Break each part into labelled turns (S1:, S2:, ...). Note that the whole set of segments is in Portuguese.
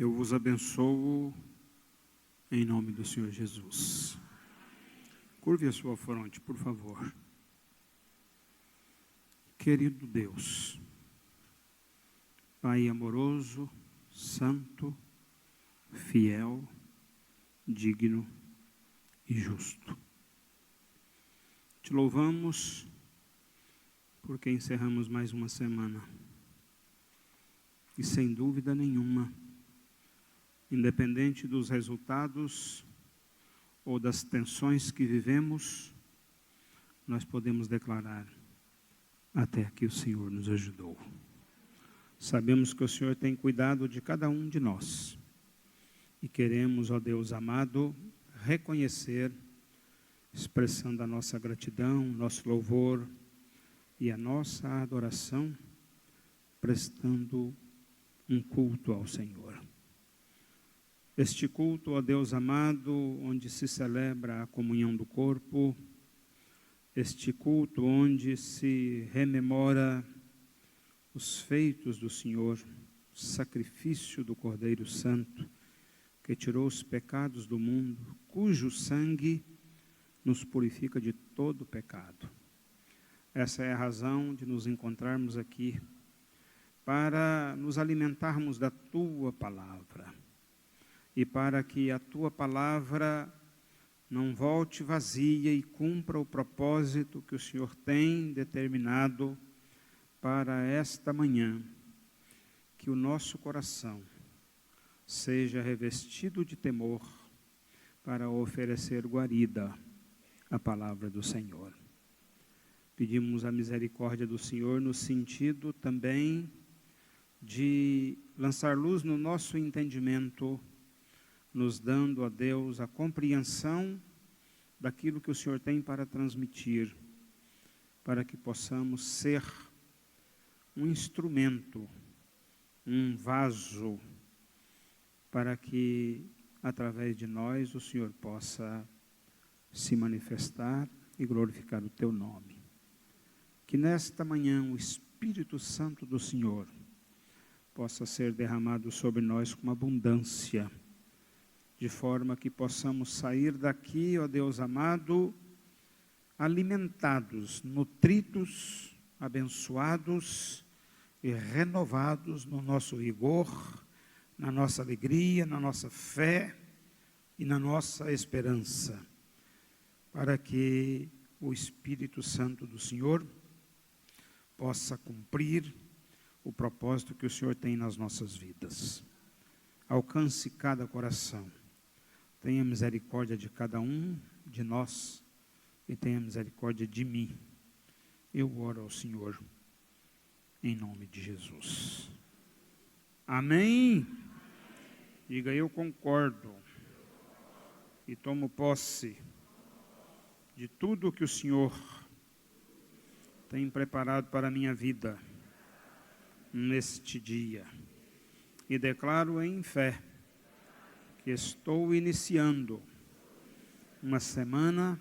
S1: Eu vos abençoo em nome do Senhor Jesus. Curve a sua fronte, por favor. Querido Deus, Pai amoroso, santo, fiel, digno e justo. Te louvamos porque encerramos mais uma semana. E sem dúvida nenhuma, independente dos resultados ou das tensões que vivemos, nós podemos declarar: até aqui o Senhor nos ajudou. Sabemos que o Senhor tem cuidado de cada um de nós. E queremos, ó Deus amado, reconhecer, expressando a nossa gratidão, nosso louvor e a nossa adoração, prestando um culto ao Senhor. Este culto, ó Deus amado, onde se celebra a comunhão do corpo, este culto onde se rememora os feitos do Senhor, o sacrifício do Cordeiro Santo, que tirou os pecados do mundo, cujo sangue nos purifica de todo pecado. Essa é a razão de nos encontrarmos aqui, para nos alimentarmos da Tua Palavra, e para que a Tua Palavra não volte vazia e cumpra o propósito que o Senhor tem determinado para esta manhã, que o nosso coração seja revestido de temor para oferecer guarida à palavra do Senhor. Pedimos a misericórdia do Senhor no sentido também de lançar luz no nosso entendimento, nos dando a Deus a compreensão daquilo que o Senhor tem para transmitir, para que possamos ser um instrumento, um vaso, para que através de nós o Senhor possa se manifestar e glorificar o Teu nome. Que nesta manhã o Espírito Santo do Senhor possa ser derramado sobre nós com abundância, de forma que possamos sair daqui, ó Deus amado, alimentados, nutridos, abençoados e renovados no nosso vigor, na nossa alegria, na nossa fé e na nossa esperança, para que o Espírito Santo do Senhor possa cumprir o propósito que o Senhor tem nas nossas vidas. Alcance cada coração, tenha misericórdia de cada um de nós e tenha misericórdia de mim. Eu oro ao Senhor em nome de Jesus. Amém? Diga: eu concordo e tomo posse de tudo que o Senhor tem preparado para a minha vida neste dia. E declaro em fé que estou iniciando uma semana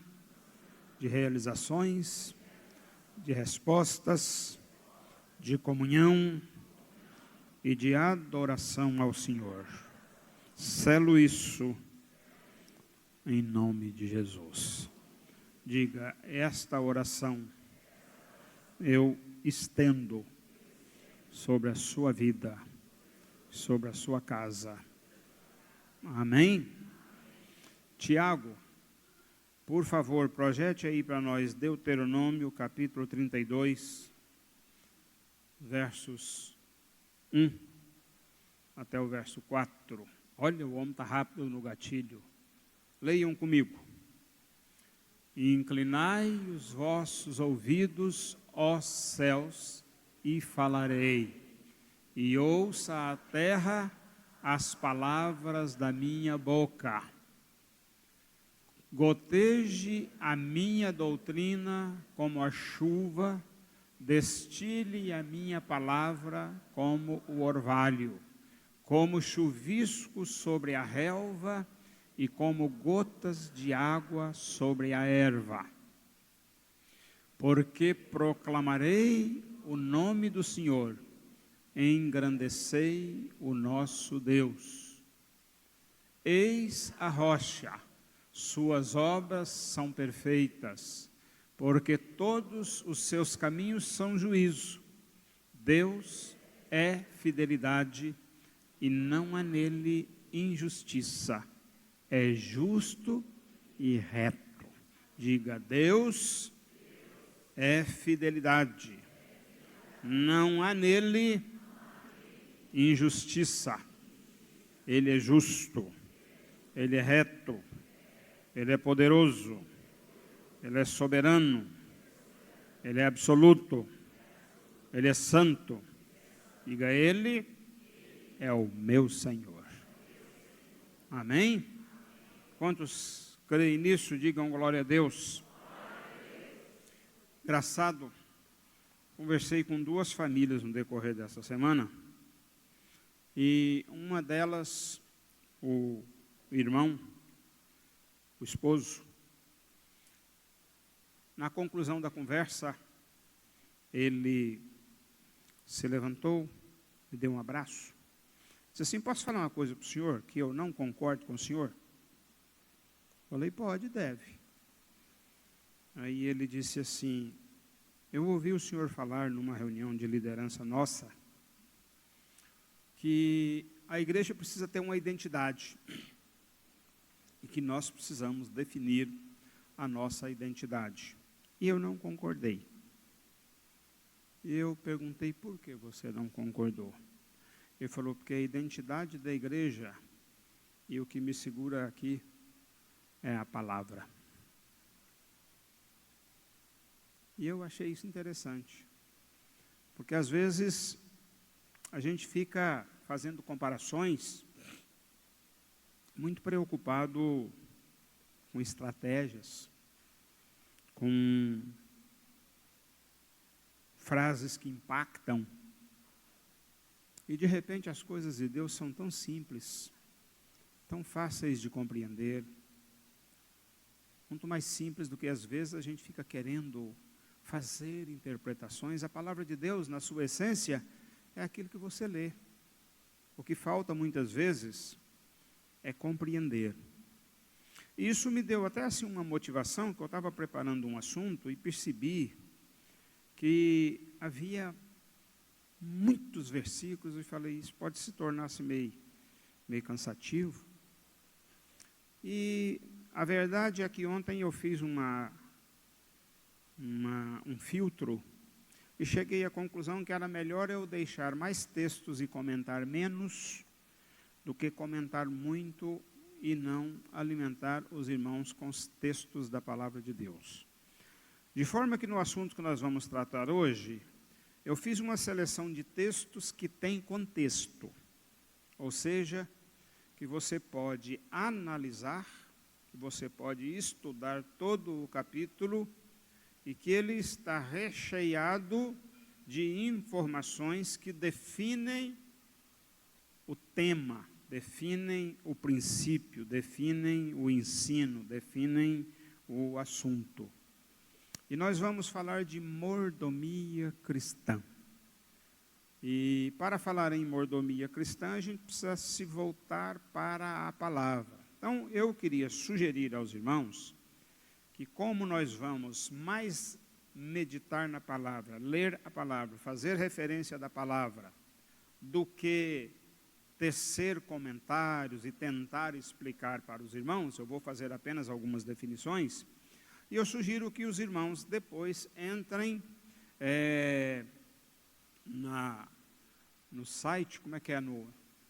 S1: de realizações, de respostas, de comunhão e de adoração ao Senhor. Selo isso em nome de Jesus. Diga: esta oração eu estendo sobre a sua vida, sobre a sua casa. Amém? Tiago, por favor, projete aí para nós Deuteronômio, capítulo 32, versos 1 até o verso 4. Olha, o homem está rápido no gatilho. Leiam comigo. Inclinai os vossos ouvidos, ó céus, e falarei, e ouça a terra as palavras da minha boca. Goteje a minha doutrina como a chuva, destile a minha palavra como o orvalho, como chuvisco sobre a relva e como gotas de água sobre a erva. Porque proclamarei o nome do Senhor, engrandecei o nosso Deus. Eis a rocha, suas obras são perfeitas, porque todos os seus caminhos são juízo. Deus é fidelidade e não há nele injustiça. É justo e reto. Diga, Deus é fidelidade. Não há nele injustiça. Ele é justo. Ele é reto. Ele é poderoso. Ele é soberano. Ele é absoluto. Ele é santo. Diga, Ele é o meu Senhor. Amém? Quantos creem nisso, digam glória a Deus. Engraçado, conversei com 2 famílias no decorrer dessa semana, e uma delas, o irmão, o esposo, na conclusão da conversa, ele se levantou, me deu um abraço, disse assim, posso falar uma coisa para o senhor, que eu não concordo com o senhor? Falei, pode, deve. Aí ele disse assim, eu ouvi o senhor falar numa reunião de liderança nossa, que a igreja precisa ter uma identidade, e que nós precisamos definir a nossa identidade. E eu não concordei. Eu perguntei, por que você não concordou? Ele falou, porque a identidade da igreja, e o que me segura aqui, é a palavra. E eu achei isso interessante, porque às vezes a gente fica fazendo comparações, muito preocupado com estratégias, com frases que impactam, e de repente as coisas de Deus são tão simples, tão fáceis de compreender, muito mais simples do que às vezes a gente fica querendo fazer interpretações. A palavra de Deus, na sua essência, é aquilo que você lê. O que falta muitas vezes é compreender. E isso me deu até assim uma motivação, que eu estava preparando um assunto e percebi que havia muitos versículos, e falei, isso pode se tornar-se meio cansativo. E a verdade é que ontem eu fiz um filtro e cheguei à conclusão que era melhor eu deixar mais textos e comentar menos do que comentar muito e não alimentar os irmãos com os textos da palavra de Deus. De forma que no assunto que nós vamos tratar hoje, eu fiz uma seleção de textos que têm contexto, ou seja, que você pode analisar, que você pode estudar todo o capítulo e que ele está recheado de informações que definem o tema, definem o princípio, definem o ensino, definem o assunto. E nós vamos falar de mordomia cristã. E para falar em mordomia cristã, a gente precisa se voltar para a palavra. Então, eu queria sugerir aos irmãos que, como nós vamos mais meditar na palavra, ler a palavra, fazer referência da palavra, do que tecer comentários e tentar explicar para os irmãos, eu vou fazer apenas algumas definições, e eu sugiro que os irmãos depois entrem no site, como é que é,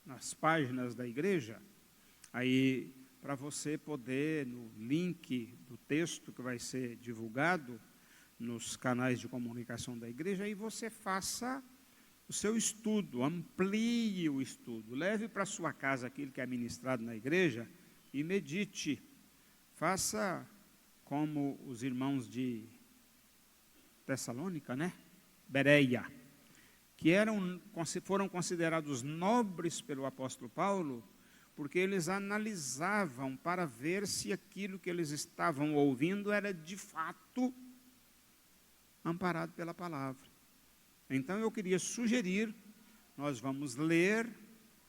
S1: nas páginas da igreja, aí para você poder, no link do texto que vai ser divulgado nos canais de comunicação da igreja, aí você faça o seu estudo, amplie o estudo, leve para a sua casa aquilo que é ministrado na igreja e medite. Faça como os irmãos de Tessalônica, Bereia, que foram considerados nobres pelo apóstolo Paulo, porque eles analisavam para ver se aquilo que eles estavam ouvindo era de fato amparado pela palavra. Então eu queria sugerir, nós vamos ler,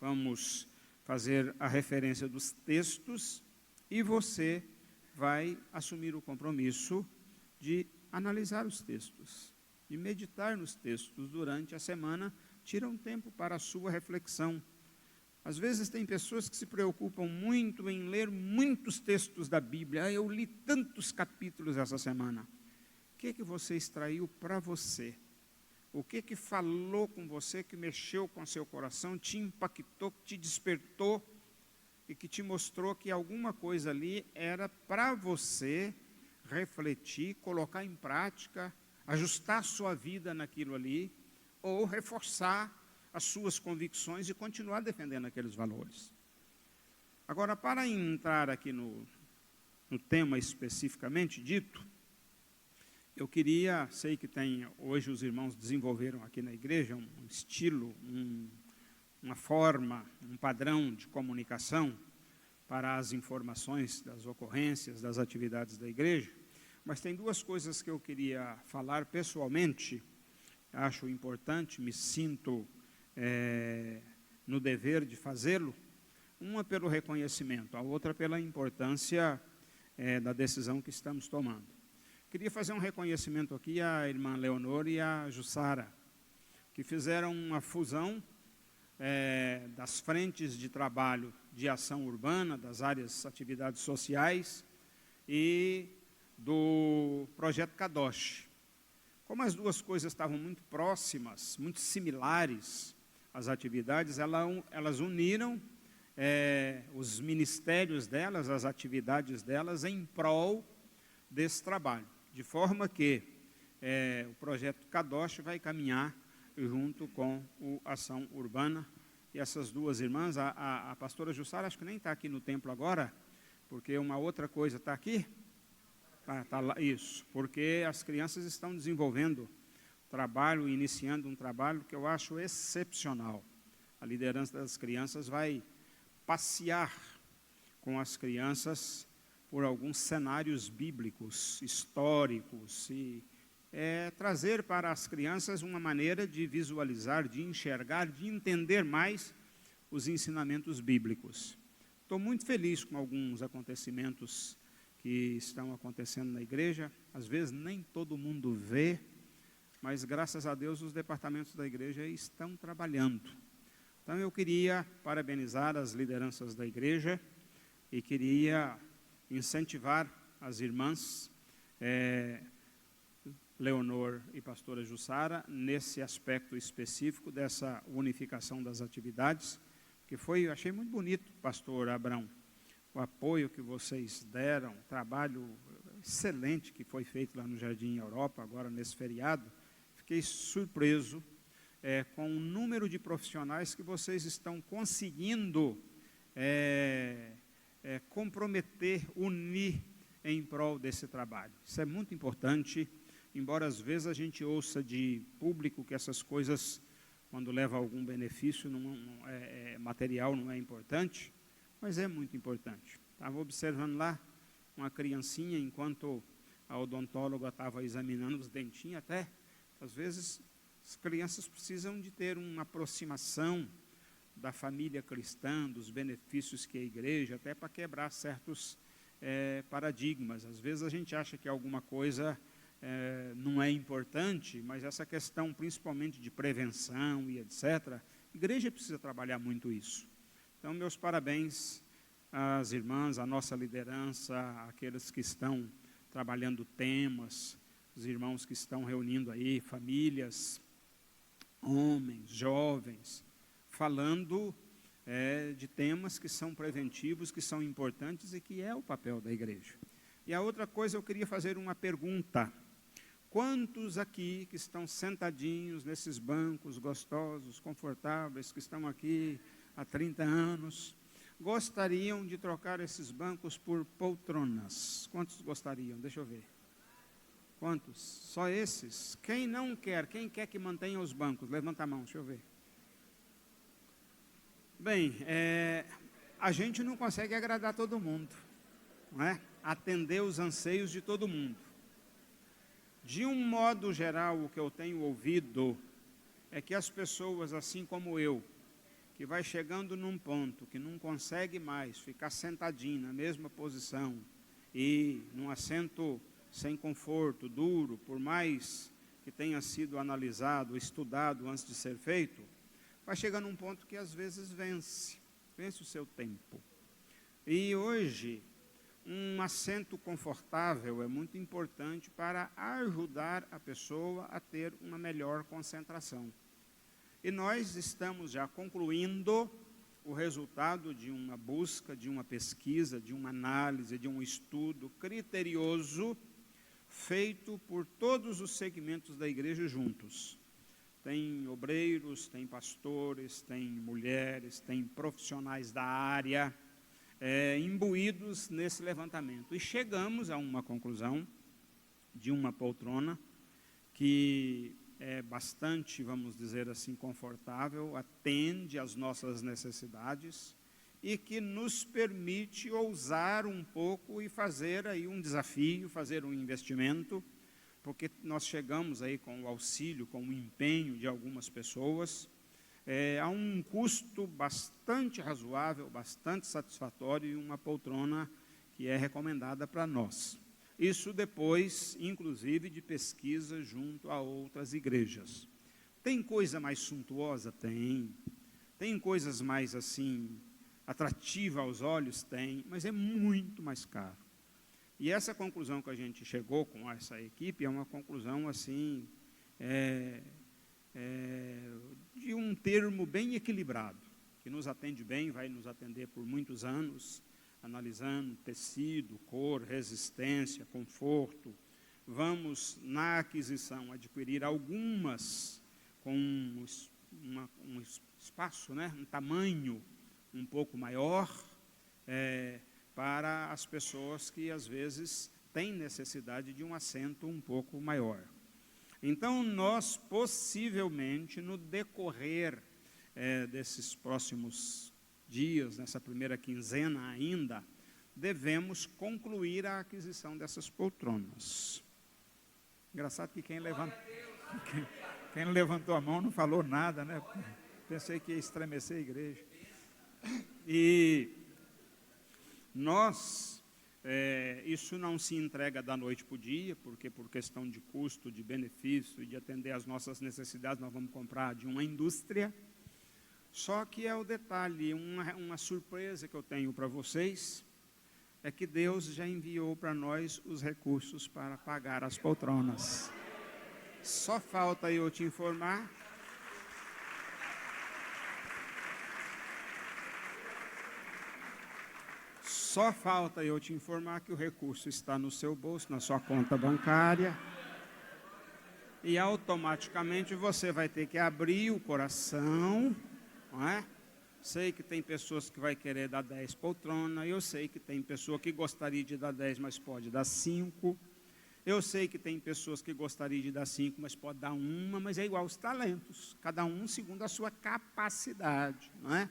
S1: vamos fazer a referência dos textos e você vai assumir o compromisso de analisar os textos, de meditar nos textos durante a semana. Tira um tempo para a sua reflexão. Às vezes tem pessoas que se preocupam muito em ler muitos textos da Bíblia. Eu li tantos capítulos essa semana. O que você extraiu para você? O que falou com você, que mexeu com seu coração, te impactou, te despertou e que te mostrou que alguma coisa ali era para você refletir, colocar em prática, ajustar a sua vida naquilo ali, ou reforçar as suas convicções e continuar defendendo aqueles valores. Agora, para entrar aqui no tema especificamente dito, eu queria, sei que hoje os irmãos desenvolveram aqui na igreja um estilo, uma forma, um padrão de comunicação para as informações das ocorrências, das atividades da igreja, mas tem duas coisas que eu queria falar pessoalmente, acho importante, me sinto no dever de fazê-lo, uma pelo reconhecimento, a outra pela importância da decisão que estamos tomando. Queria fazer um reconhecimento aqui à irmã Leonor e à Jussara, que fizeram uma fusão das frentes de trabalho de ação urbana, das áreas atividades sociais e do projeto Kadosh. Como as duas coisas estavam muito próximas, muito similares, as atividades, elas uniram os ministérios delas, as atividades delas, em prol desse trabalho, de forma que o projeto Kadosh vai caminhar junto com o Ação Urbana. E essas duas irmãs, a pastora Jussara, acho que nem está aqui no templo agora, porque uma outra coisa está aqui. Tá lá, isso, porque as crianças estão desenvolvendo trabalho, iniciando um trabalho que eu acho excepcional. A liderança das crianças vai passear com as crianças por alguns cenários bíblicos, históricos, e trazer para as crianças uma maneira de visualizar, de enxergar, de entender mais os ensinamentos bíblicos. Estou muito feliz com alguns acontecimentos que estão acontecendo na igreja. Às vezes nem todo mundo vê, mas graças a Deus os departamentos da igreja estão trabalhando. Então eu queria parabenizar as lideranças da igreja e queria incentivar as irmãs Leonor e pastora Jussara nesse aspecto específico dessa unificação das atividades, que eu achei muito bonito, pastor Abrão, o apoio que vocês deram, o trabalho excelente que foi feito lá no Jardim Europa, agora nesse feriado. Fiquei surpreso com o número de profissionais que vocês estão conseguindo comprometer, unir em prol desse trabalho. Isso é muito importante, embora às vezes a gente ouça de público que essas coisas, quando leva algum benefício material, não é importante, mas é muito importante. Estava observando lá uma criancinha, enquanto a odontóloga estava examinando os dentinhos, até, às vezes, as crianças precisam de ter uma aproximação da família cristã, dos benefícios que a igreja, até para quebrar certos paradigmas. Às vezes a gente acha que alguma coisa não é importante, mas essa questão, principalmente de prevenção e etc., a igreja precisa trabalhar muito isso. Então, meus parabéns às irmãs, à nossa liderança, àqueles que estão trabalhando temas, os irmãos que estão reunindo aí famílias, homens, jovens, falando de temas que são preventivos, que são importantes e que é o papel da igreja. E a outra coisa, eu queria fazer uma pergunta. Quantos aqui que estão sentadinhos nesses bancos gostosos, confortáveis, que estão aqui há 30 anos, gostariam de trocar esses bancos por poltronas? Quantos gostariam? Deixa eu ver. Quantos? Só esses? Quem não quer? Quem quer que mantenha os bancos? Levanta a mão, deixa eu ver. Bem, a gente não consegue agradar todo mundo, não é? Atender os anseios de todo mundo. De um modo geral, o que eu tenho ouvido é que as pessoas, assim como eu, que vai chegando num ponto que não consegue mais ficar sentadinho na mesma posição e num assento sem conforto, duro, por mais que tenha sido analisado, estudado antes de ser feito, vai chegar num ponto que às vezes vence o seu tempo. E hoje, um assento confortável é muito importante para ajudar a pessoa a ter uma melhor concentração. E nós estamos já concluindo o resultado de uma busca, de uma pesquisa, de uma análise, de um estudo criterioso, feito por todos os segmentos da igreja juntos. Tem obreiros, tem pastores, tem mulheres, tem profissionais da área, imbuídos nesse levantamento. E chegamos a uma conclusão de uma poltrona que é bastante, vamos dizer assim, confortável, atende às nossas necessidades e que nos permite ousar um pouco e fazer aí um desafio, fazer um investimento, porque nós chegamos aí com o auxílio, com o empenho de algumas pessoas, a um custo bastante razoável, bastante satisfatório e uma poltrona que é recomendada para nós. Isso depois, inclusive, de pesquisa junto a outras igrejas. Tem coisa mais suntuosa? Tem. Tem coisas mais, assim, atrativa aos olhos? Tem, mas é muito mais caro. E essa conclusão que a gente chegou com essa equipe é uma conclusão, assim, de um termo bem equilibrado, que nos atende bem, vai nos atender por muitos anos, analisando tecido, cor, resistência, conforto. Vamos, na aquisição, adquirir algumas com um espaço, um tamanho um pouco maior, para as pessoas que, às vezes, têm necessidade de um assento um pouco maior. Então, nós, possivelmente, no decorrer desses próximos dias, nessa primeira quinzena ainda, devemos concluir a aquisição dessas poltronas. Engraçado que quem levantou a mão não falou nada, né? Pensei que ia estremecer a igreja. E nós, isso não se entrega da noite para o dia, porque por questão de custo, de benefício e de atender às nossas necessidades, nós vamos comprar de uma indústria. Só que é o detalhe, uma surpresa que eu tenho para vocês, é que Deus já enviou para nós os recursos para pagar as poltronas. Só falta eu te informar. Só falta eu te informar que o recurso está no seu bolso, na sua conta bancária. E automaticamente você vai ter que abrir o coração, não é? Sei que tem pessoas que vai querer dar 10 poltronas, eu sei que tem pessoa que gostaria de dar 10, mas pode dar 5. Eu sei que tem pessoas que gostariam de dar 5, mas pode dar uma, mas é igual os talentos, cada um segundo a sua capacidade, não é?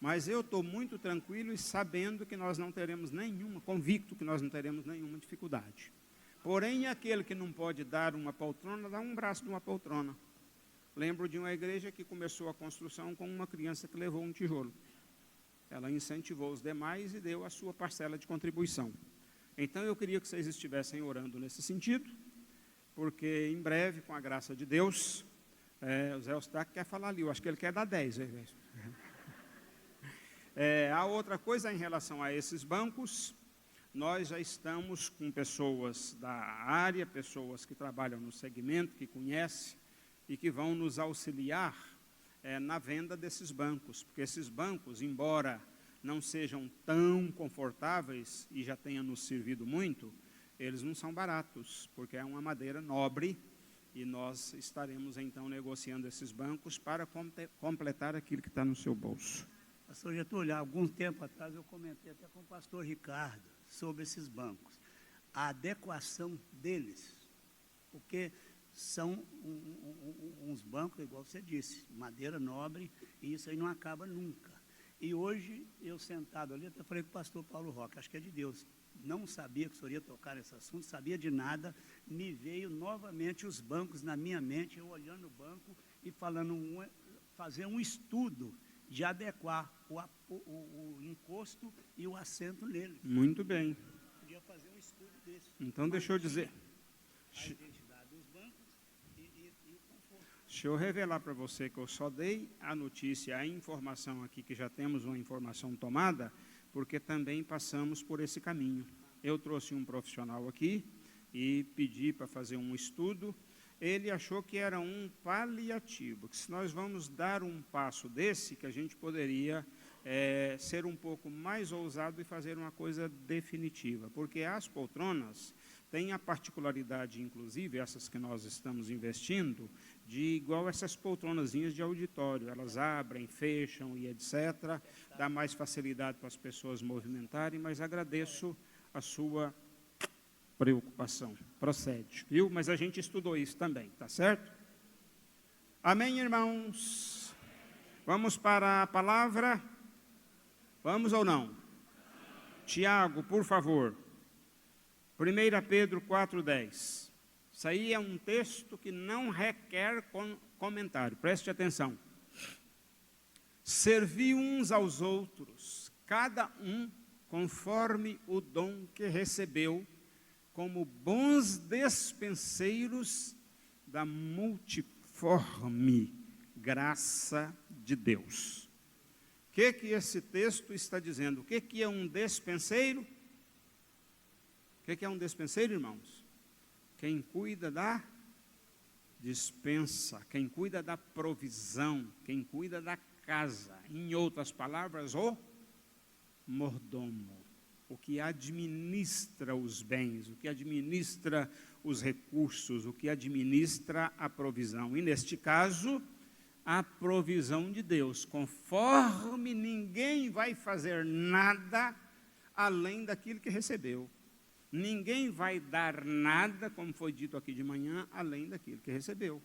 S1: Mas eu estou muito tranquilo e sabendo que nós não teremos convicto que nós não teremos nenhuma dificuldade. Porém, aquele que não pode dar uma poltrona, dá um braço de uma poltrona. Lembro de uma igreja que começou a construção com uma criança que levou um tijolo. Ela incentivou os demais e deu a sua parcela de contribuição. Então, eu queria que vocês estivessem orando nesse sentido, porque em breve, com a graça de Deus, o Zé Eustáquio quer falar ali, eu acho que ele quer dar 10. A outra coisa em relação a esses bancos, nós já estamos com pessoas da área, pessoas que trabalham no segmento, que conhecem e que vão nos auxiliar na venda desses bancos, porque esses bancos, embora não sejam tão confortáveis e já tenham nos servido muito, eles não são baratos, porque é uma madeira nobre e nós estaremos então negociando esses bancos para completar aquilo que está no seu bolso.
S2: Pastor Getúlio, há algum tempo atrás eu comentei até com o pastor Ricardo sobre esses bancos. A adequação deles, porque são uns bancos, igual você disse, madeira nobre, e isso aí não acaba nunca. E hoje, eu sentado ali, até falei com o pastor Paulo Roque, acho que é de Deus, não sabia que o senhor ia tocar nesse assunto, sabia de nada, me veio novamente os bancos na minha mente, eu olhando o banco e falando, fazer um estudo de adequar o encosto e o assento nele.
S1: Muito bem.
S2: Podia fazer um estudo desse.
S1: Então, deixa eu dizer.
S2: A identidade dos bancos e o conforto.
S1: Deixa eu revelar para você que eu só dei a notícia, a informação aqui, que já temos uma informação tomada, porque também passamos por esse caminho. Eu trouxe um profissional aqui e pedi para fazer um estudo. Ele achou que era um paliativo, que se nós vamos dar um passo desse, que a gente poderia ser um pouco mais ousado e fazer uma coisa definitiva, porque as poltronas têm a particularidade, inclusive, essas que nós estamos investindo, de igual essas poltronazinhas de auditório, elas abrem, fecham e etc., dá mais facilidade para as pessoas movimentarem, mas agradeço a sua preocupação. Procede, viu? Mas a gente estudou isso também, tá certo? Amém, irmãos? Vamos para a palavra? Vamos ou não? Tiago, por favor. 1 Pedro 4,10. Isso aí é um texto que não requer comentário. Preste atenção. Servi uns aos outros, cada um conforme o dom que recebeu, como bons despenseiros da multiforme graça de Deus. O que esse texto está dizendo? O que é um despenseiro? O que é um despenseiro, irmãos? Quem cuida da dispensa, quem cuida da provisão, quem cuida da casa. Em outras palavras, o mordomo. O que administra os bens, o que administra os recursos, o que administra a provisão. E, neste caso, a provisão de Deus, conforme ninguém vai fazer nada além daquilo que recebeu. Ninguém vai dar nada, como foi dito aqui de manhã, além daquilo que recebeu.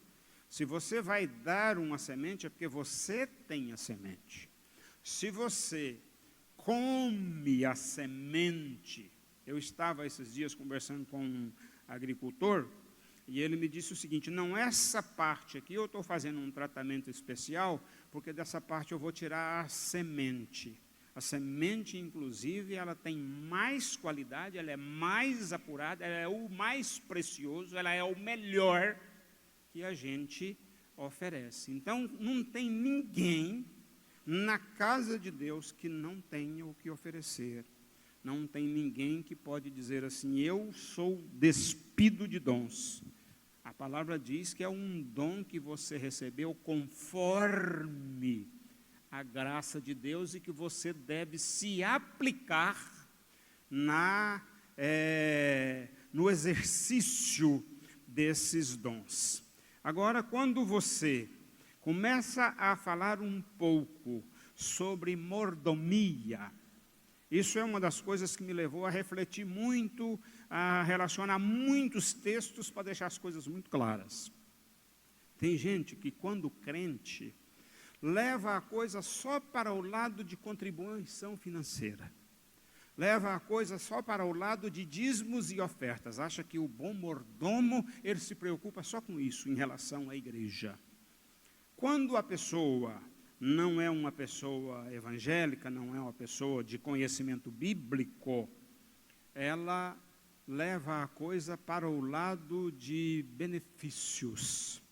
S1: Se você vai dar uma semente, é porque você tem a semente. Se você come a semente. Eu estava esses dias conversando com um agricultor e ele me disse o seguinte: não, essa parte aqui eu estou fazendo um tratamento especial, porque dessa parte eu vou tirar a semente. A semente, inclusive, ela tem mais qualidade, ela é mais apurada, ela é o mais precioso, ela é o melhor que a gente oferece. Então, não tem ninguém na casa de Deus que não tenha o que oferecer. Não tem ninguém que pode dizer assim: eu sou despido de dons. A palavra diz que é um dom que você recebeu conforme a graça de Deus e que você deve se aplicar no exercício desses dons. Agora, quando você começa a falar um pouco sobre mordomia, isso é uma das coisas que me levou a refletir muito, a relacionar muitos textos para deixar as coisas muito claras. Tem gente que, quando crente, leva a coisa só para o lado de contribuição financeira. Leva a coisa só para o lado de dízimos e ofertas. Acha que o bom mordomo, ele se preocupa só com isso em relação à igreja. Quando a pessoa não é uma pessoa evangélica, não é uma pessoa de conhecimento bíblico, ela leva a coisa para o lado de benefícios.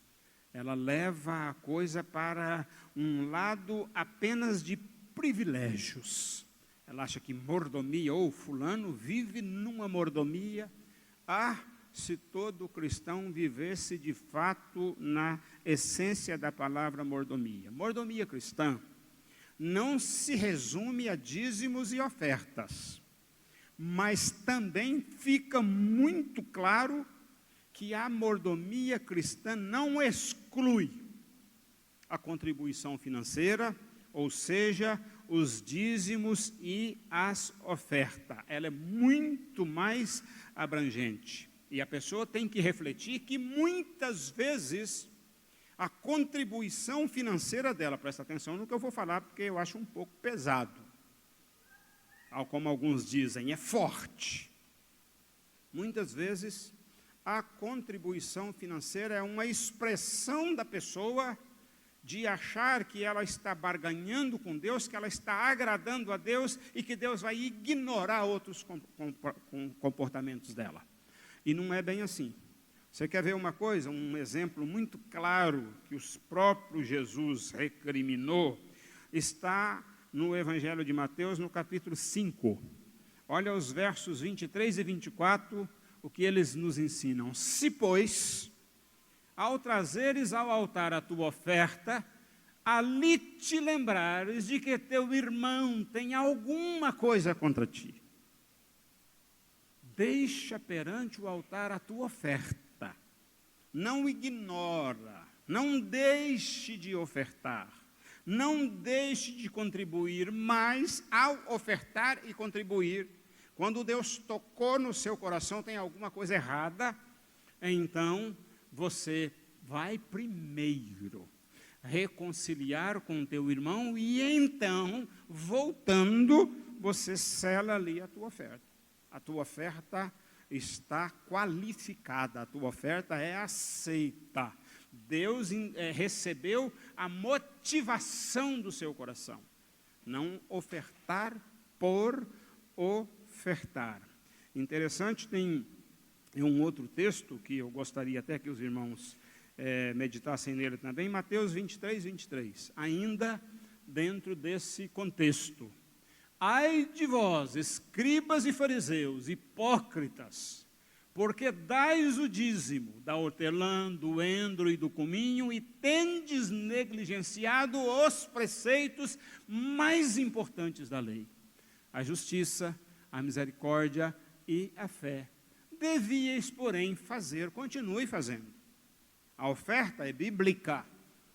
S1: Ela leva a coisa para um lado apenas de privilégios. Ela acha que mordomia, ou fulano vive numa mordomia. Se todo cristão vivesse de fato na essência da palavra mordomia. Mordomia cristã não se resume a dízimos e ofertas, mas também fica muito claro que a mordomia cristã não exclui a contribuição financeira, ou seja, os dízimos e as ofertas. Ela é muito mais abrangente. E a pessoa tem que refletir que muitas vezes a contribuição financeira dela, presta atenção no que eu vou falar, porque eu acho um pouco pesado. Como alguns dizem, é forte. Muitas vezes a contribuição financeira é uma expressão da pessoa de achar que ela está barganhando com Deus, que ela está agradando a Deus e que Deus vai ignorar outros comportamentos dela. E não é bem assim. Você quer ver uma coisa, um exemplo muito claro que o próprio Jesus recriminou, está no Evangelho de Mateus, no capítulo 5. Olha os versos 23 e 24, o que eles nos ensinam. Se, pois, ao trazeres ao altar a tua oferta, ali te lembrares de que teu irmão tem alguma coisa contra ti, deixa perante o altar a tua oferta. Não ignora, não deixe de ofertar, não deixe de contribuir, mas ao ofertar e contribuir, quando Deus tocou no seu coração, tem alguma coisa errada, então você vai primeiro reconciliar com o teu irmão e então, voltando, você sela ali a tua oferta. A tua oferta está qualificada, a tua oferta é aceita. Deus recebeu a motivação do seu coração. Não ofertar por ofertar. Interessante, tem um outro texto que eu gostaria até que os irmãos meditassem nele também, Mateus 23, 23. Ainda dentro desse contexto. Ai de vós, escribas e fariseus, hipócritas, porque dais o dízimo da hortelã, do endro e do cominho, e tendes negligenciado os preceitos mais importantes da lei, a justiça, a misericórdia e a fé. Devíeis, porém, fazer, continue fazendo. A oferta é bíblica,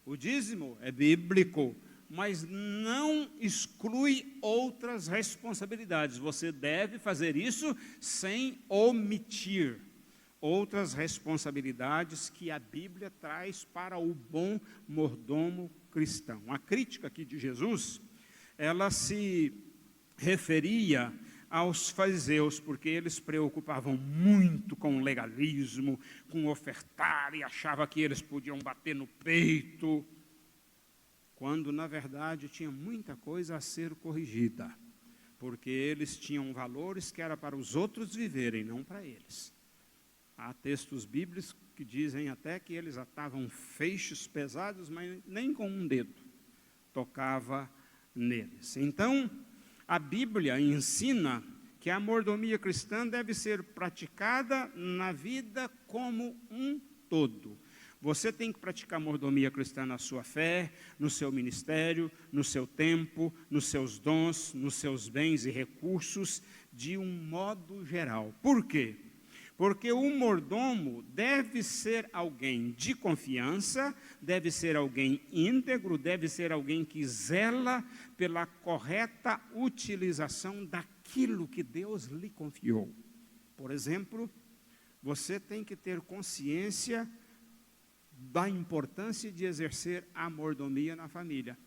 S1: o dízimo é bíblico, mas não exclui outras responsabilidades. Você deve fazer isso sem omitir outras responsabilidades que a Bíblia traz para o bom mordomo cristão. A crítica aqui de Jesus, ela se referia aos fariseus, porque eles preocupavam muito com o legalismo, com ofertar, e achava que eles podiam bater no peito, quando, na verdade, tinha muita coisa a ser corrigida, porque eles tinham valores que era para os outros viverem, não para eles. Há textos bíblicos que dizem até que eles atavam feixes pesados, mas nem com um dedo tocava neles. Então, a Bíblia ensina que a mordomia cristã deve ser praticada na vida como um todo. Você tem que praticar mordomia cristã na sua fé, no seu ministério, no seu tempo, nos seus dons, nos seus bens e recursos, de um modo geral. Por quê? Porque o mordomo deve ser alguém de confiança, deve ser alguém íntegro, deve ser alguém que zela pela correta utilização daquilo que Deus lhe confiou. Por exemplo, você tem que ter consciência da importância de exercer a mordomia na família.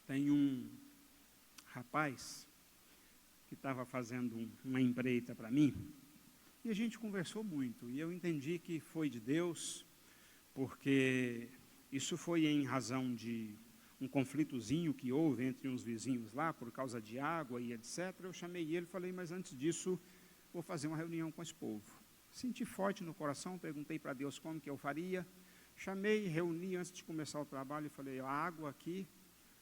S1: Tem um rapaz que estava fazendo uma empreita para mim, e a gente conversou muito, e eu entendi que foi de Deus, porque isso foi em razão de um conflitozinho que houve entre uns vizinhos lá, por causa de água e etc. Eu chamei ele e falei, mas antes disso, vou fazer uma reunião com esse povo. Senti forte no coração, perguntei para Deus como que eu faria, chamei, reuni antes de começar o trabalho e falei, a água aqui,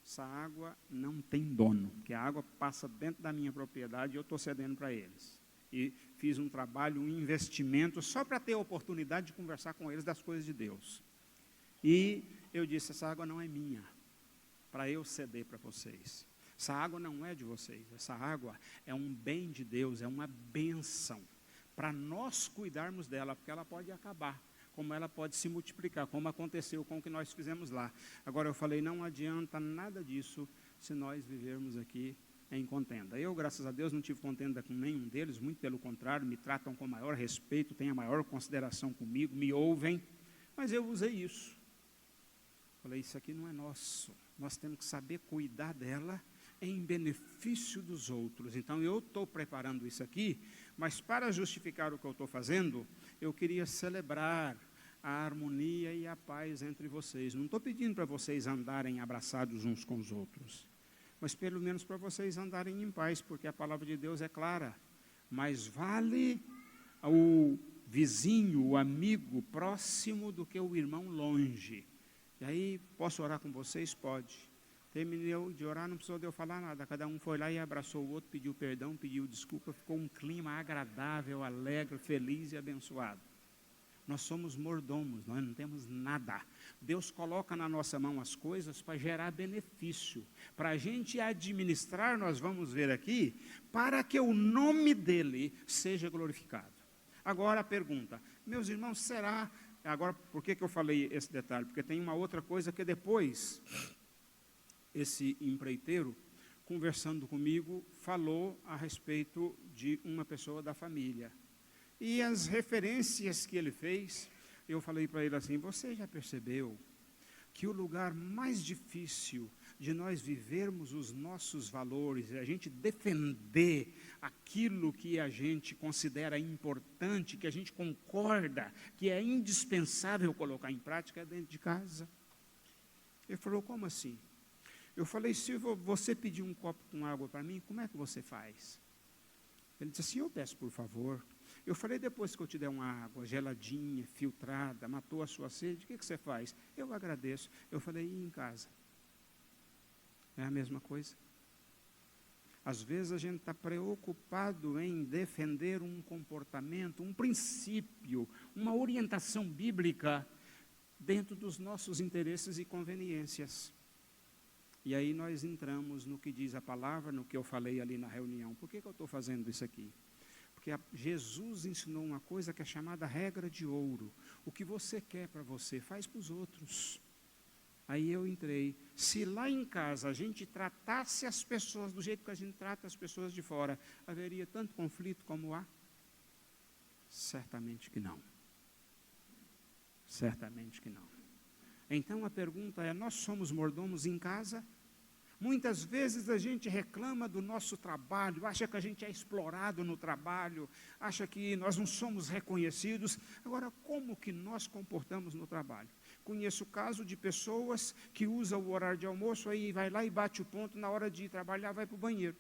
S1: essa água não tem dono, porque a água passa dentro da minha propriedade e eu estou cedendo para eles. E fiz um trabalho, um investimento, só para ter a oportunidade de conversar com eles das coisas de Deus. E eu disse, essa água não é minha, para eu ceder para vocês. Essa água não é de vocês, essa água é um bem de Deus, é uma bênção, para nós cuidarmos dela, porque ela pode acabar, como ela pode se multiplicar, como aconteceu com o que nós fizemos lá. Agora eu falei, não adianta nada disso se nós vivermos aqui em contenda. Eu, graças a Deus, não tive contenda com nenhum deles, muito pelo contrário, me tratam com maior respeito, têm a maior consideração comigo, me ouvem, mas eu usei isso. Falei, isso aqui não é nosso, nós temos que saber cuidar dela em benefício dos outros. Então, eu estou preparando isso aqui, mas para justificar o que eu estou fazendo, eu queria celebrar a harmonia e a paz entre vocês. Não estou pedindo para vocês andarem abraçados uns com os outros, mas pelo menos para vocês andarem em paz, porque a palavra de Deus é clara. Mais vale o vizinho, o amigo próximo do que o irmão longe. E aí, posso orar com vocês? Pode. Terminei de orar, não precisou de eu falar nada. Cada um foi lá e abraçou o outro, pediu perdão, pediu desculpa. Ficou um clima agradável, alegre, feliz e abençoado. Nós somos mordomos, nós não temos nada. Deus coloca na nossa mão as coisas para gerar benefício. Para a gente administrar, nós vamos ver aqui, para que o nome dele seja glorificado. Agora a pergunta, meus irmãos, será... Agora, por que eu falei esse detalhe? Porque tem uma outra coisa que depois, esse empreiteiro, conversando comigo, falou a respeito de uma pessoa da família. E as referências que ele fez, eu falei para ele assim, você já percebeu que o lugar mais difícil de nós vivermos os nossos valores, a gente defender aquilo que a gente considera importante, que a gente concorda, que é indispensável colocar em prática, é dentro de casa? Ele falou, como assim? Eu falei, se você pedir um copo com água para mim, como é que você faz? Ele disse assim, eu peço por favor. Eu falei, depois que eu te der uma água geladinha, filtrada, matou a sua sede, o que você faz? Eu agradeço. Eu falei, e em casa? É a mesma coisa. Às vezes a gente está preocupado em defender um comportamento, um princípio, uma orientação bíblica dentro dos nossos interesses e conveniências. E aí nós entramos no que diz a palavra, no que eu falei ali na reunião. Por que eu estou fazendo isso aqui? Porque Jesus ensinou uma coisa que é chamada regra de ouro. O que você quer para você, faz para os outros. Aí eu entrei. Se lá em casa a gente tratasse as pessoas do jeito que a gente trata as pessoas de fora, haveria tanto conflito como há? Certamente que não. Certamente que não. Então a pergunta é, nós somos mordomos em casa? Muitas vezes a gente reclama do nosso trabalho, acha que a gente é explorado no trabalho, acha que nós não somos reconhecidos. Agora, como que nós comportamos no trabalho? Conheço o caso de pessoas que usam o horário de almoço, aí vai lá e bate o ponto, na hora de ir trabalhar, vai para o banheiro.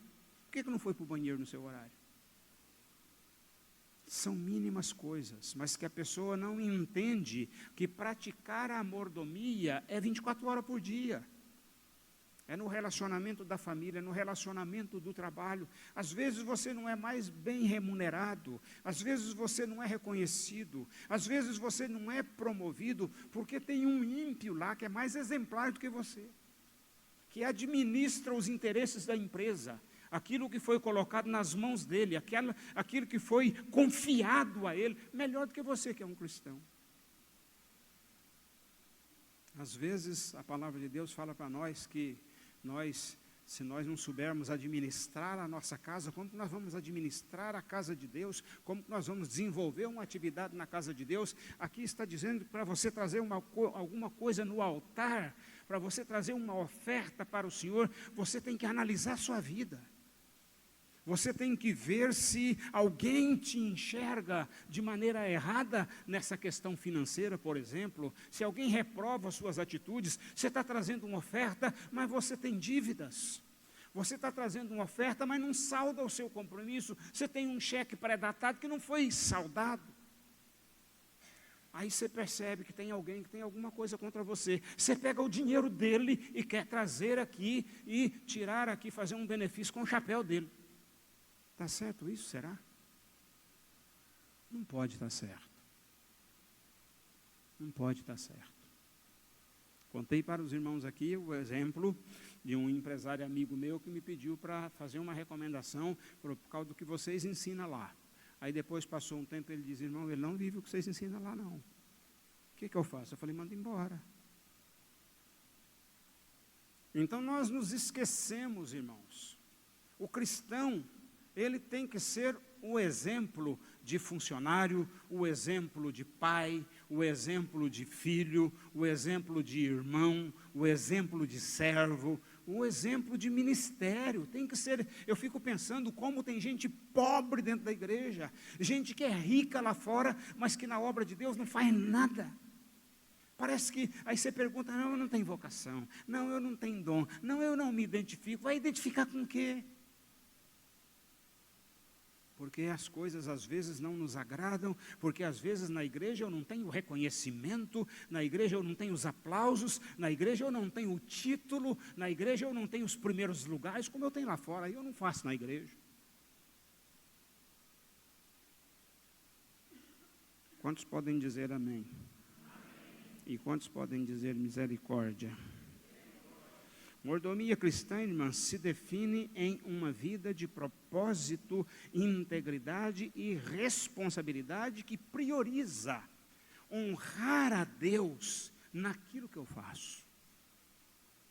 S1: Por que não foi para o banheiro no seu horário? São mínimas coisas, mas que a pessoa não entende que praticar a mordomia é 24 horas por dia. É no relacionamento da família, no relacionamento do trabalho. Às vezes você não é mais bem remunerado, às vezes você não é reconhecido, às vezes você não é promovido, porque tem um ímpio lá que é mais exemplar do que você, que administra os interesses da empresa, aquilo que foi colocado nas mãos dele, aquilo que foi confiado a ele, melhor do que você que é um cristão. Às vezes a palavra de Deus fala para nós que se nós não soubermos administrar a nossa casa, como que nós vamos administrar a casa de Deus? Como que nós vamos desenvolver uma atividade na casa de Deus? Aqui está dizendo para você trazer alguma coisa no altar, para você trazer uma oferta para o Senhor, você tem que analisar a sua vida. Você tem que ver se alguém te enxerga de maneira errada nessa questão financeira, por exemplo. Se alguém reprova suas atitudes, você está trazendo uma oferta, mas você tem dívidas. Você está trazendo uma oferta, mas não salda o seu compromisso. Você tem um cheque pré-datado que não foi saldado. Aí você percebe que tem alguém que tem alguma coisa contra você. Você pega o dinheiro dele e quer trazer aqui e tirar aqui, fazer um benefício com o chapéu dele. Está certo isso, será? Não pode estar certo. Não pode estar certo. Contei para os irmãos aqui o exemplo de um empresário amigo meu que me pediu para fazer uma recomendação por causa do que vocês ensinam lá. Aí depois passou um tempo, ele diz, irmão, ele não vive o que vocês ensinam lá não. O que eu faço? Eu falei, manda embora. Então nós nos esquecemos, irmãos. O cristão, ele tem que ser o exemplo de funcionário, o exemplo de pai, o exemplo de filho, o exemplo de irmão, o exemplo de servo, o exemplo de ministério. Tem que ser. Eu fico pensando como tem gente pobre dentro da igreja, gente que é rica lá fora, mas que na obra de Deus não faz nada. Parece que, aí você pergunta, não, eu não tenho vocação, não, eu não tenho dom, não, eu não me identifico. Vai identificar com o quê? Porque as coisas às vezes não nos agradam, porque às vezes na igreja eu não tenho reconhecimento, na igreja eu não tenho os aplausos, na igreja eu não tenho o título, na igreja eu não tenho os primeiros lugares, como eu tenho lá fora, aí eu não faço na igreja. Quantos podem dizer amém? E quantos podem dizer misericórdia? Mordomia cristã, irmãs, se define em uma vida de propósito, integridade e responsabilidade que prioriza honrar a Deus naquilo que eu faço.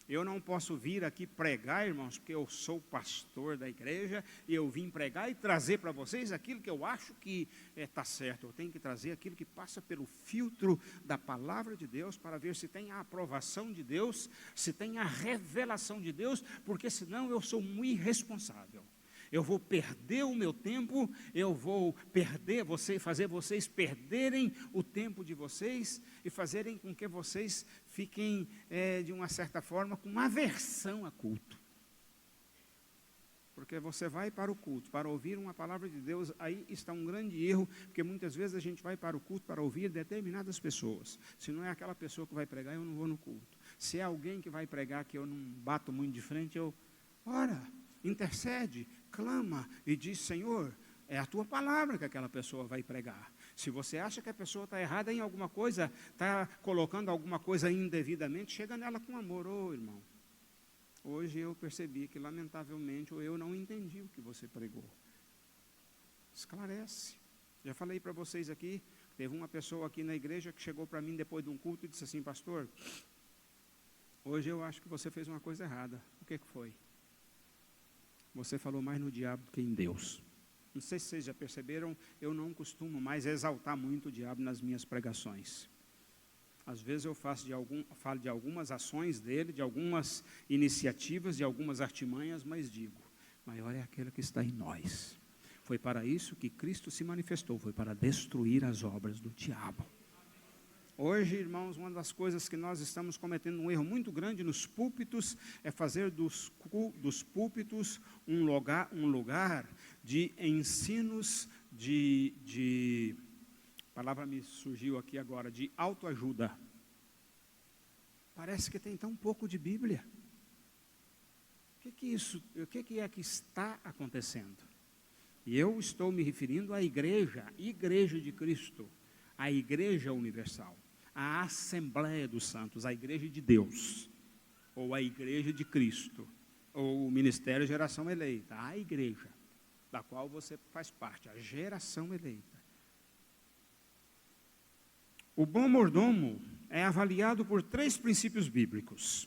S1: Eu não posso vir aqui pregar, irmãos, porque eu sou pastor da igreja, e eu vim pregar e trazer para vocês aquilo que eu acho que está certo. Eu tenho que trazer aquilo que passa pelo filtro da palavra de Deus, para ver se tem a aprovação de Deus, se tem a revelação de Deus, porque senão eu sou um irresponsável. Eu vou perder o meu tempo, eu vou fazer vocês perderem o tempo de vocês e fazerem com que vocês fiquem, de uma certa forma, com aversão a culto. Porque você vai para o culto, para ouvir uma palavra de Deus, aí está um grande erro, porque muitas vezes a gente vai para o culto para ouvir determinadas pessoas. Se não é aquela pessoa que vai pregar, eu não vou no culto. Se é alguém que vai pregar que eu não bato muito de frente, ora, intercede, clama e diz, Senhor, é a tua palavra que aquela pessoa vai pregar. Se você acha que a pessoa está errada em alguma coisa, está colocando alguma coisa indevidamente, chega nela com amor. Irmão, hoje eu percebi que, lamentavelmente, eu não entendi o que você pregou. Esclarece. Já falei para vocês aqui, teve uma pessoa aqui na igreja que chegou para mim depois de um culto e disse assim, pastor, hoje eu acho que você fez uma coisa errada. O que foi? Você falou mais no diabo do que em Deus. Não sei se vocês já perceberam, eu não costumo mais exaltar muito o diabo nas minhas pregações. Às vezes eu falo de algumas ações dele, de algumas iniciativas, de algumas artimanhas, mas digo, maior é aquele que está em nós. Foi para isso que Cristo se manifestou, foi para destruir as obras do diabo. Hoje, irmãos, uma das coisas que nós estamos cometendo um erro muito grande nos púlpitos é fazer dos púlpitos um lugar de ensinos a palavra me surgiu aqui agora, de autoajuda. Parece que tem tão pouco de Bíblia. O que é que está acontecendo? E eu estou me referindo à igreja de Cristo, a igreja universal. A Assembleia dos Santos, a igreja de Deus, ou a igreja de Cristo, ou o Ministério Geração Eleita, a igreja da qual você faz parte, a geração eleita. O bom mordomo é avaliado por 3 princípios bíblicos: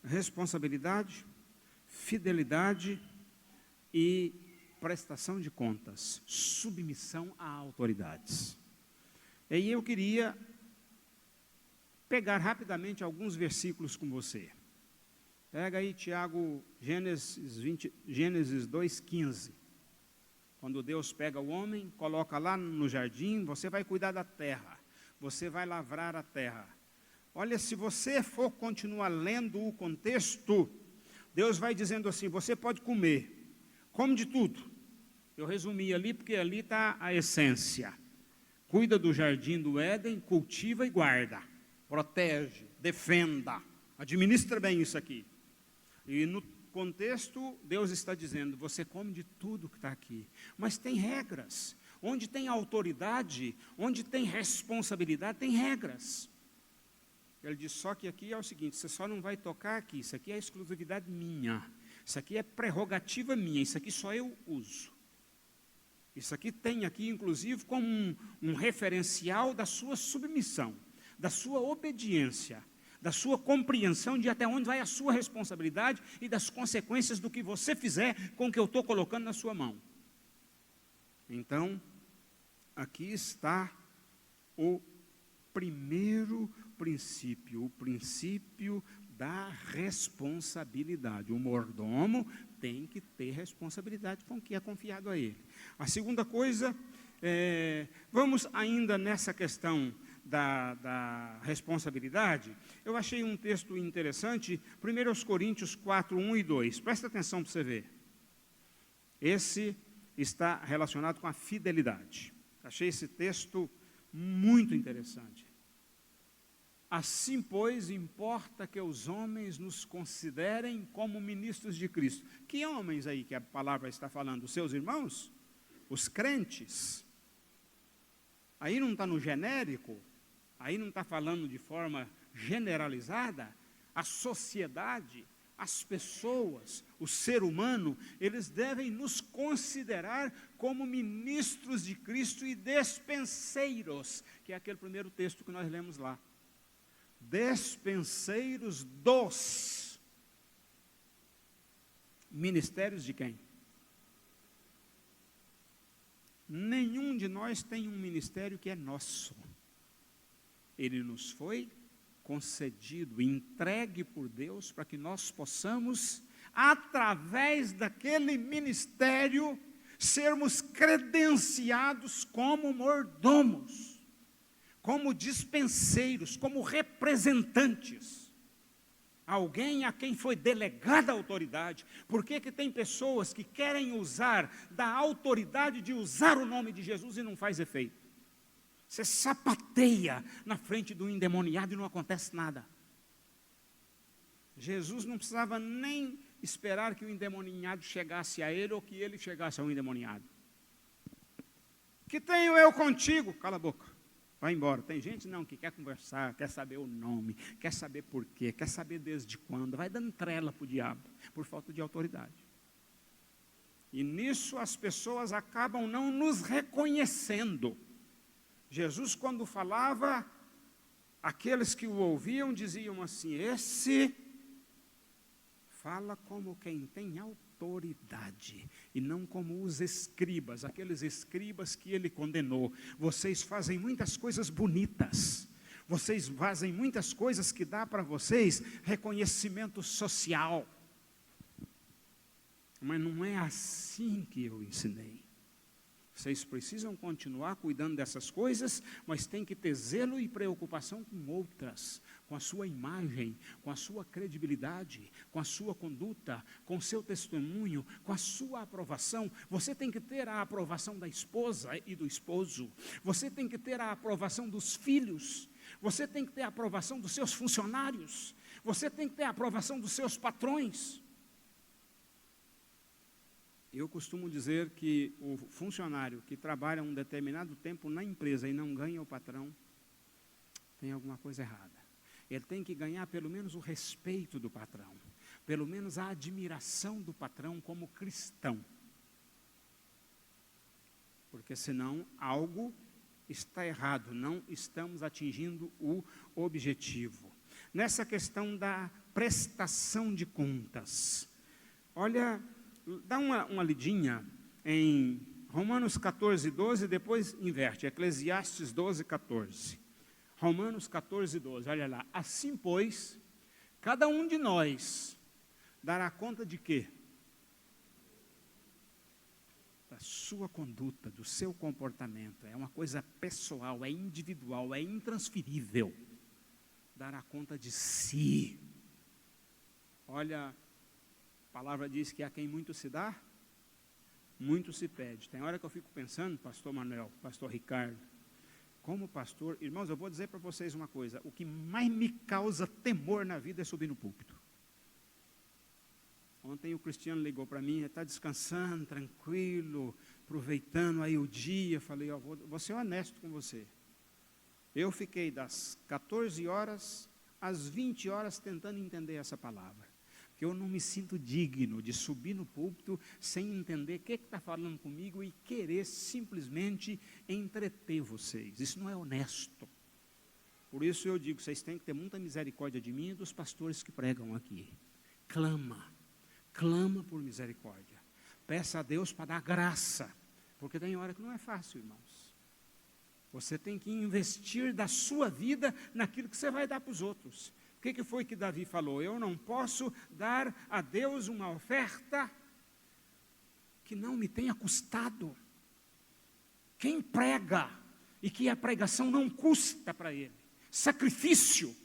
S1: responsabilidade, fidelidade e prestação de contas, submissão a autoridades. E aí eu queria pegar rapidamente alguns versículos com você. Pega aí Gênesis 2:15. Quando Deus pega o homem, coloca lá no jardim, você vai cuidar da terra, você vai lavrar a terra. Olha, se você for continuar lendo o contexto, Deus vai dizendo assim, você pode comer, come de tudo. Eu resumi ali, porque ali está a essência. Cuida do jardim do Éden, cultiva e guarda, protege, defenda, administra bem isso aqui. E no contexto, Deus está dizendo, você come de tudo que está aqui, mas tem regras. Onde tem autoridade, onde tem responsabilidade, tem regras. Ele diz, só que aqui é o seguinte, você só não vai tocar aqui, isso aqui é exclusividade minha, isso aqui é prerrogativa minha, isso aqui só eu uso. Isso aqui tem aqui, inclusive, como um referencial da sua submissão, da sua obediência, da sua compreensão de até onde vai a sua responsabilidade e das consequências do que você fizer com o que eu estou colocando na sua mão. Então, aqui está o primeiro princípio, o princípio da responsabilidade. O mordomo tem que ter responsabilidade com o que é confiado a ele. A segunda coisa Vamos ainda nessa questão da responsabilidade. Eu achei um texto interessante, 1 Coríntios 4, 1 e 2. Presta atenção para você ver. Esse está relacionado com a fidelidade. Achei esse texto muito interessante. Assim, pois, importa que os homens nos considerem como ministros de Cristo. Que homens aí que a palavra está falando? Os seus irmãos? Os crentes? Aí não está no genérico? Aí não está falando de forma generalizada? A sociedade, as pessoas, o ser humano, eles devem nos considerar como ministros de Cristo e despenseiros, que é aquele primeiro texto que nós lemos lá. Despenseiros dos ministérios de quem? Nenhum de nós tem um ministério que é nosso. Ele nos foi concedido, entregue por Deus, para que nós possamos, através daquele ministério, sermos credenciados como mordomos, como dispenseiros, como representantes. Alguém a quem foi delegada a autoridade. Por que que tem pessoas que querem usar da autoridade de usar o nome de Jesus e não faz efeito? Você sapateia na frente do endemoniado e não acontece nada. Jesus não precisava nem esperar que o endemoniado chegasse a ele ou que ele chegasse ao endemoniado. Que tenho eu contigo? Cala a boca, vai embora. Tem gente não que quer conversar, quer saber o nome, quer saber por quê, quer saber desde quando, vai dando trela para o diabo, por falta de autoridade. E nisso as pessoas acabam não nos reconhecendo. Jesus, quando falava, aqueles que o ouviam diziam assim: esse fala como quem tem autoridade, e não como os escribas, aqueles escribas que ele condenou. Vocês fazem muitas coisas bonitas, vocês fazem muitas coisas que dá para vocês reconhecimento social, mas não é assim que eu ensinei. Vocês precisam continuar cuidando dessas coisas, mas tem que ter zelo e preocupação com outras, com a sua imagem, com a sua credibilidade, com a sua conduta, com o seu testemunho, com a sua aprovação. Você tem que ter a aprovação da esposa e do esposo. Você tem que ter a aprovação dos filhos. Você tem que ter a aprovação dos seus funcionários. Você tem que ter a aprovação dos seus patrões. Eu costumo dizer que o funcionário que trabalha um determinado tempo na empresa e não ganha o patrão, tem alguma coisa errada. Ele tem que ganhar pelo menos o respeito do patrão, pelo menos a admiração do patrão como cristão. Porque senão algo está errado, não estamos atingindo o objetivo. Nessa questão da prestação de contas, olha, dá uma lidinha em Romanos 14, 12, depois inverte, Eclesiastes 12, 14. Romanos 14, 12, olha lá. Assim, pois, cada um de nós dará conta de quê? Da sua conduta, do seu comportamento. É uma coisa pessoal, é individual, é intransferível. Dará conta de si. Olha, a palavra diz que a quem muito se dá, muito se pede. Tem hora que eu fico pensando, pastor Manuel, pastor Ricardo, como pastor, irmãos, eu vou dizer para vocês uma coisa: o que mais me causa temor na vida é subir no púlpito. Ontem o Cristiano ligou para mim, está descansando, tranquilo, aproveitando aí o dia. Eu falei, vou ser honesto com você. Eu fiquei das 14 horas às 20 horas tentando entender essa palavra. Que eu não me sinto digno de subir no púlpito sem entender o que está falando comigo e querer simplesmente entreter vocês. Isso não é honesto. Por isso eu digo, vocês têm que ter muita misericórdia de mim e dos pastores que pregam aqui. Clama por misericórdia. Peça a Deus para dar graça, porque tem hora que não é fácil, irmãos. Você tem que investir da sua vida naquilo que você vai dar para os outros. O que foi que Davi falou? Eu não posso dar a Deus uma oferta que não me tenha custado, Quem prega e que a pregação não custa para ele, sacrifício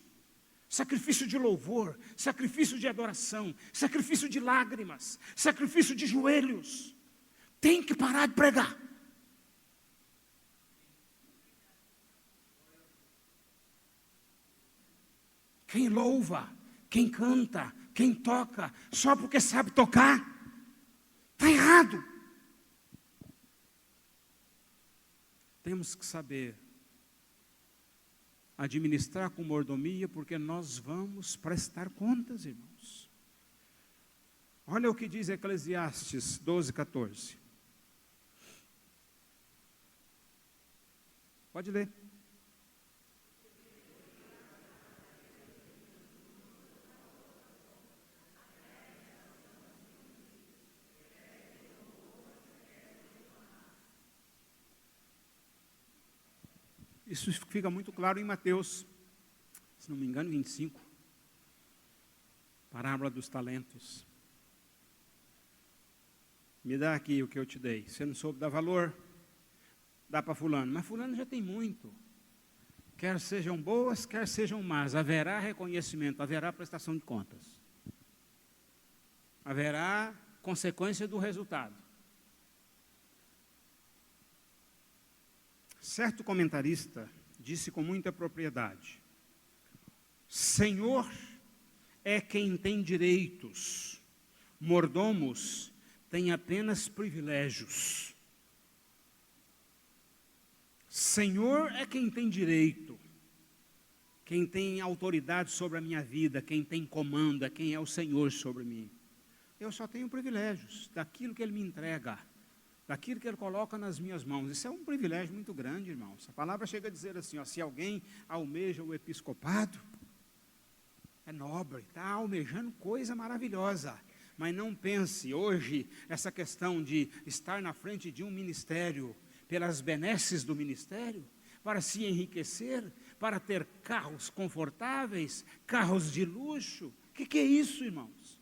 S1: de louvor, sacrifício de adoração, sacrifício de lágrimas, sacrifício de joelhos, tem que parar de pregar. Quem louva, quem canta, quem toca, só porque sabe tocar, está errado. Temos que saber administrar com mordomia, porque nós vamos prestar contas, irmãos. Olha o que diz Eclesiastes 12:14. Pode ler. Isso fica muito claro em Mateus, se não me engano, 25. Parábola dos talentos. Me dá aqui o que eu te dei. Você não soube dar valor, dá para fulano. Mas fulano já tem muito. Quer sejam boas, quer sejam más. Haverá reconhecimento, haverá prestação de contas. Haverá consequência do resultado. Certo comentarista disse com muita propriedade: Senhor é quem tem direitos, mordomos têm apenas privilégios. Senhor é quem tem direito, quem tem autoridade sobre a minha vida, quem tem comando, é quem é o Senhor sobre mim. Eu só tenho privilégios daquilo que Ele me entrega, daquilo que Ele coloca nas minhas mãos. Isso é um privilégio muito grande, irmãos. A palavra chega a dizer assim, ó, se alguém almeja o episcopado, é nobre, está almejando coisa maravilhosa. Mas não pense hoje essa questão de estar na frente de um ministério, pelas benesses do ministério, para se enriquecer, para ter carros confortáveis, carros de luxo. O que é isso, irmãos?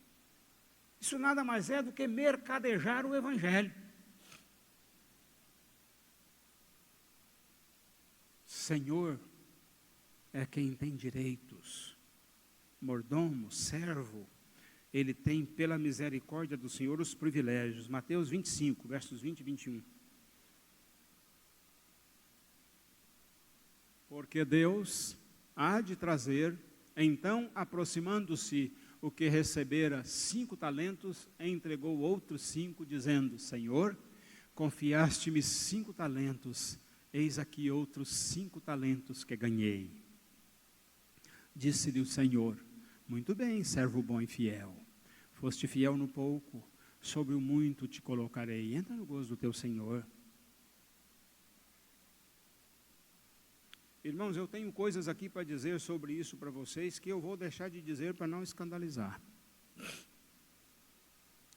S1: Isso nada mais é do que mercadejar o Evangelho. Senhor é quem tem direitos, mordomo, servo, ele tem pela misericórdia do Senhor os privilégios. Mateus 25, versos 20 e 21. Porque Deus há de trazer, então, aproximando-se o que recebera 5 talentos, entregou outros 5, dizendo, Senhor, confiaste-me 5 talentos, eis aqui outros 5 talentos que ganhei. Disse-lhe o Senhor, muito bem, servo bom e fiel, foste fiel no pouco, sobre o muito te colocarei, entra no gozo do teu Senhor. Irmãos, eu tenho coisas aqui para dizer sobre isso para vocês, que eu vou deixar de dizer para não escandalizar.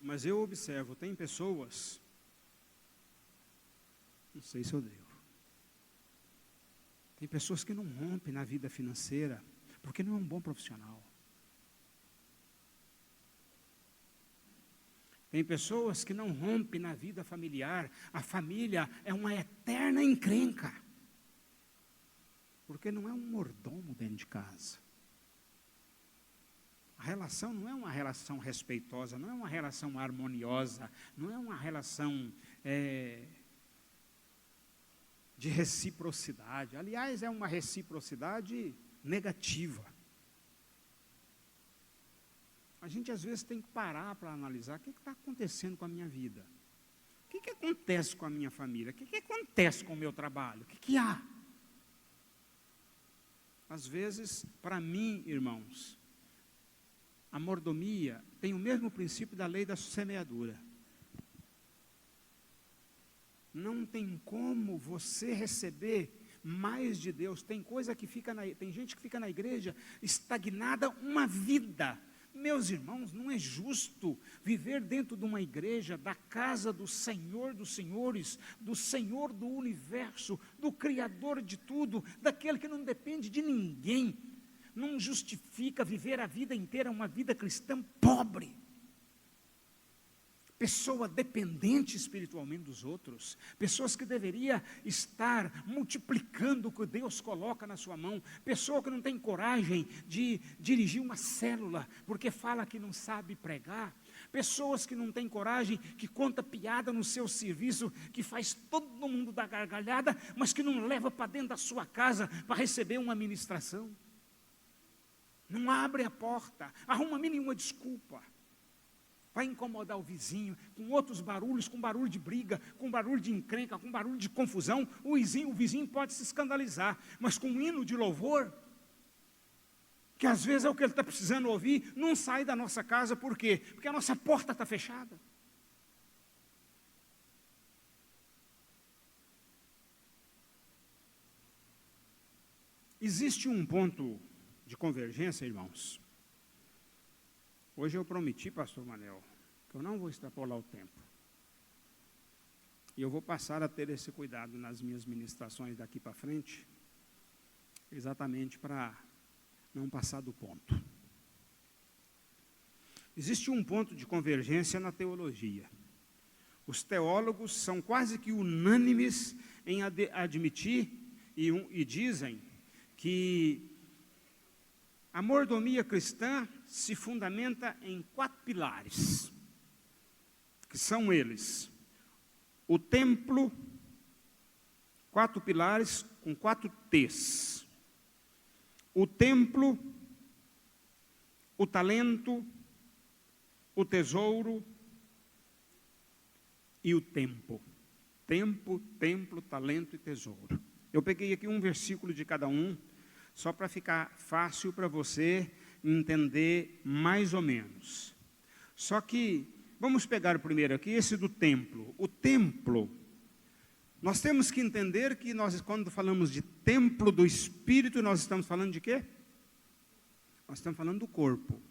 S1: Mas eu observo, tem pessoas, não sei se eu devo, tem pessoas que não rompem na vida financeira, porque não é um bom profissional. Tem pessoas que não rompem na vida familiar, a família é uma eterna encrenca, porque não é um mordomo dentro de casa. A relação não é uma relação respeitosa, não é uma relação harmoniosa, não é uma relação de reciprocidade. Aliás, é uma reciprocidade negativa. A gente às vezes tem que parar para analisar o que está acontecendo com a minha vida. O que acontece com a minha família? O que acontece com o meu trabalho? O que há? Às vezes, para mim, irmãos, a mordomia tem o mesmo princípio da lei da semeadura. Não tem como você receber mais de Deus. Tem gente que fica na igreja estagnada uma vida. Meus irmãos, não é justo viver dentro de uma igreja, da casa do Senhor dos senhores, do Senhor do universo, do Criador de tudo, daquele que não depende de ninguém. Não justifica viver a vida inteira uma vida cristã pobre. pessoa dependente espiritualmente dos outros, pessoas que deveria estar multiplicando o que Deus coloca na sua mão, pessoa que não tem coragem de dirigir uma célula, porque fala que não sabe pregar, pessoas que não têm coragem, que conta piada no seu serviço, que faz todo mundo dar gargalhada, mas que não leva para dentro da sua casa para receber uma ministração, não abre a porta, arruma nenhuma desculpa, vai incomodar o vizinho, com outros barulhos, com barulho de briga, com barulho de encrenca, com barulho de confusão, o vizinho pode se escandalizar, mas com um hino de louvor, que às vezes é o que ele está precisando ouvir, não sai da nossa casa, por quê? Porque a nossa porta está fechada. Existe um ponto de convergência, irmãos. Hoje eu prometi, pastor Manel, que eu não vou extrapolar o tempo. E eu vou passar a ter esse cuidado nas minhas ministrações daqui para frente, exatamente para não passar do ponto. Existe um ponto de convergência na teologia. Os teólogos são quase que unânimes em admitir e dizem que a mordomia cristã se fundamenta em 4 pilares, que são eles: o templo, 4 pilares com 4 T's. O templo, o talento, o tesouro e o tempo. Tempo, templo, talento e tesouro. Eu peguei aqui um versículo de cada um, só para ficar fácil para você entender mais ou menos. Só que, vamos pegar o primeiro aqui, esse do templo. O templo, nós temos que entender que nós, quando falamos de templo do Espírito, nós estamos falando de quê? Nós estamos falando do corpo.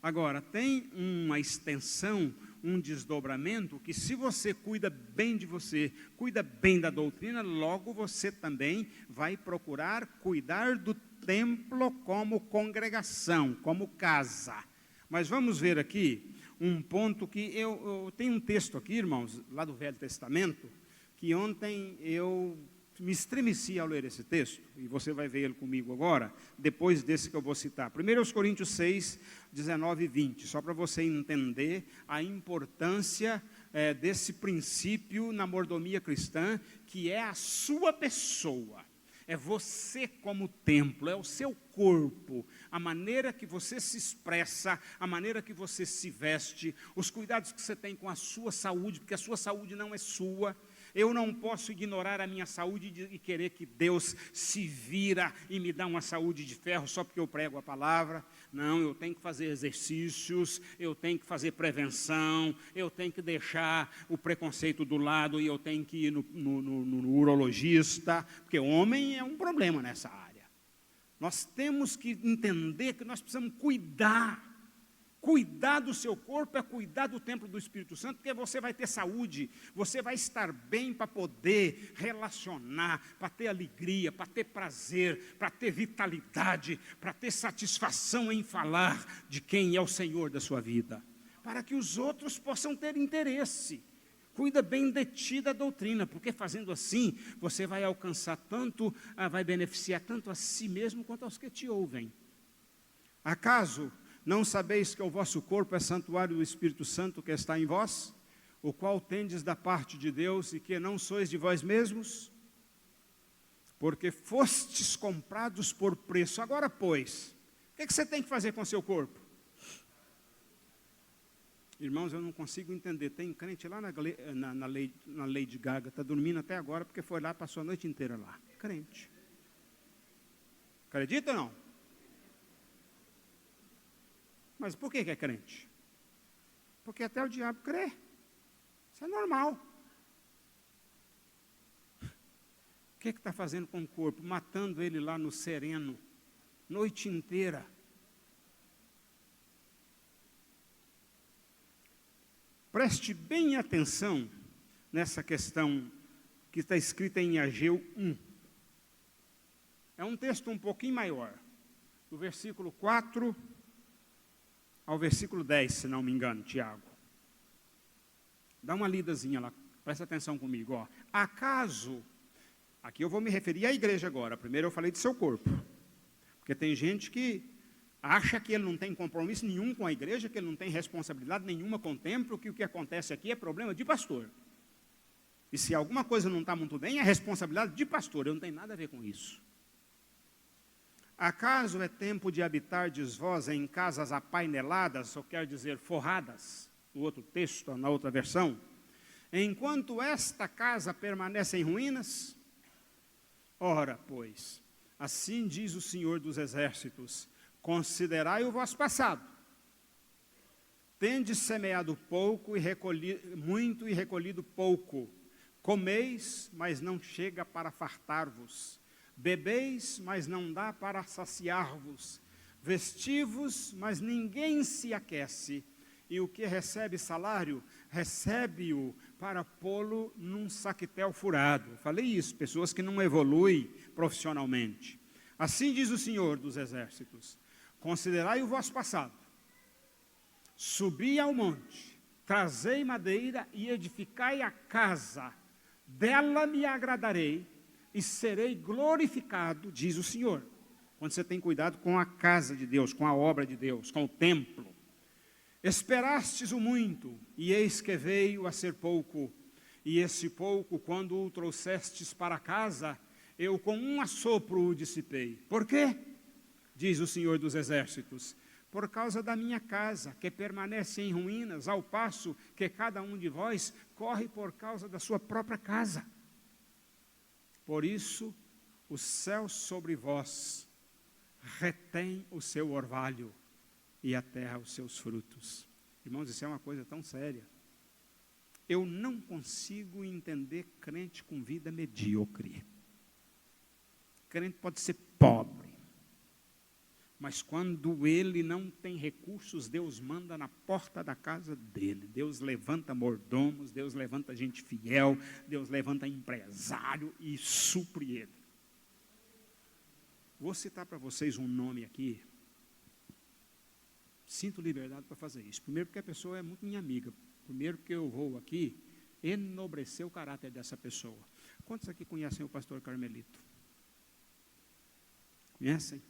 S1: Agora, tem uma extensão, um desdobramento, que se você cuida bem de você, cuida bem da doutrina, logo você também vai procurar cuidar do templo como congregação, como casa. Mas vamos ver aqui um ponto que eu tenho um texto aqui, irmãos, lá do Velho Testamento, que ontem eu me estremeci ao ler esse texto, e você vai ver ele comigo agora, depois desse que eu vou citar. 1 Coríntios 6, 19 e 20, só para você entender a importância desse princípio na mordomia cristã, que é a sua pessoa. É você como templo, é o seu corpo, a maneira que você se expressa, a maneira que você se veste, os cuidados que você tem com a sua saúde, porque a sua saúde não é sua. Eu não posso ignorar a minha saúde e querer que Deus se vira e me dá uma saúde de ferro só porque eu prego a palavra. Não, eu tenho que fazer exercícios, eu tenho que fazer prevenção, eu tenho que deixar o preconceito do lado e eu tenho que ir no urologista, porque homem é um problema nessa área. Nós temos que entender que nós precisamos cuidar. Cuidar do seu corpo é cuidar do templo do Espírito Santo, porque você vai ter saúde, você vai estar bem para poder relacionar, para ter alegria, para ter prazer, para ter vitalidade, para ter satisfação em falar de quem é o Senhor da sua vida, para que os outros possam ter interesse. Cuida bem de ti da doutrina, porque fazendo assim, você vai alcançar tanto, vai beneficiar tanto a si mesmo quanto aos que te ouvem. Acaso não sabeis que o vosso corpo é santuário do Espírito Santo que está em vós, o qual tendes da parte de Deus e que não sois de vós mesmos? Porque fostes comprados por preço. Agora, pois, o que você tem que fazer com o seu corpo? Irmãos, eu não consigo entender. Tem crente lá na Lady Gaga, está dormindo até agora porque foi lá, passou a noite inteira lá. Crente. Acredita ou não? Mas por que é crente? Porque até o diabo crê. Isso é normal. O que está fazendo com o corpo? Matando ele lá no sereno, noite inteira. Preste bem atenção nessa questão que está escrita em Ageu 1. É um texto um pouquinho maior, do versículo 4 ao versículo 10, se não me engano, Tiago. Dá uma lidazinha lá, presta atenção comigo. Ó. Acaso, aqui eu vou me referir à igreja agora, primeiro eu falei de seu corpo, porque tem gente que acha que ele não tem compromisso nenhum com a igreja, que ele não tem responsabilidade nenhuma com o templo, que o que acontece aqui é problema de pastor. E se alguma coisa não está muito bem, é responsabilidade de pastor, eu não tenho nada a ver com isso. Acaso é tempo de habitardes vós em casas apaineladas, ou quer dizer forradas, no outro texto, na outra versão, enquanto esta casa permanece em ruínas? Ora, pois, assim diz o Senhor dos Exércitos, considerai o vosso passado. Tendes semeado pouco e recolhido muito e recolhido pouco. Comeis, mas não chega para fartar-vos. Bebeis, mas não dá para saciar-vos. Vestivos, mas ninguém se aquece. E o que recebe salário, recebe-o para pô-lo num saquetel furado. Falei isso, pessoas que não evoluem profissionalmente. Assim diz o Senhor dos Exércitos, considerai o vosso passado, subi ao monte, trazei madeira e edificai a casa, dela me agradarei e serei glorificado, diz o Senhor. Quando você tem cuidado com a casa de Deus, com a obra de Deus, com o templo. Esperastes o muito, e eis que veio a ser pouco, e esse pouco, quando o trouxestes para casa, eu com um assopro o dissipei. Por quê? Diz o Senhor dos Exércitos, por causa da minha casa, que permanece em ruínas, ao passo que cada um de vós corre por causa da sua própria casa. Por isso, os céus sobre vós retém o seu orvalho, e a terra os seus frutos. Irmãos, isso é uma coisa tão séria. Eu não consigo entender crente com vida medíocre. Crente pode ser pobre, mas quando ele não tem recursos, Deus manda na porta da casa dele. Deus levanta mordomos, Deus levanta gente fiel, Deus levanta empresário e supre ele. Vou citar para vocês um nome aqui. Sinto liberdade para fazer isso. Primeiro porque a pessoa é muito minha amiga. Primeiro porque eu vou aqui enobrecer o caráter dessa pessoa. Quantos aqui conhecem o pastor Carmelito? Conhecem?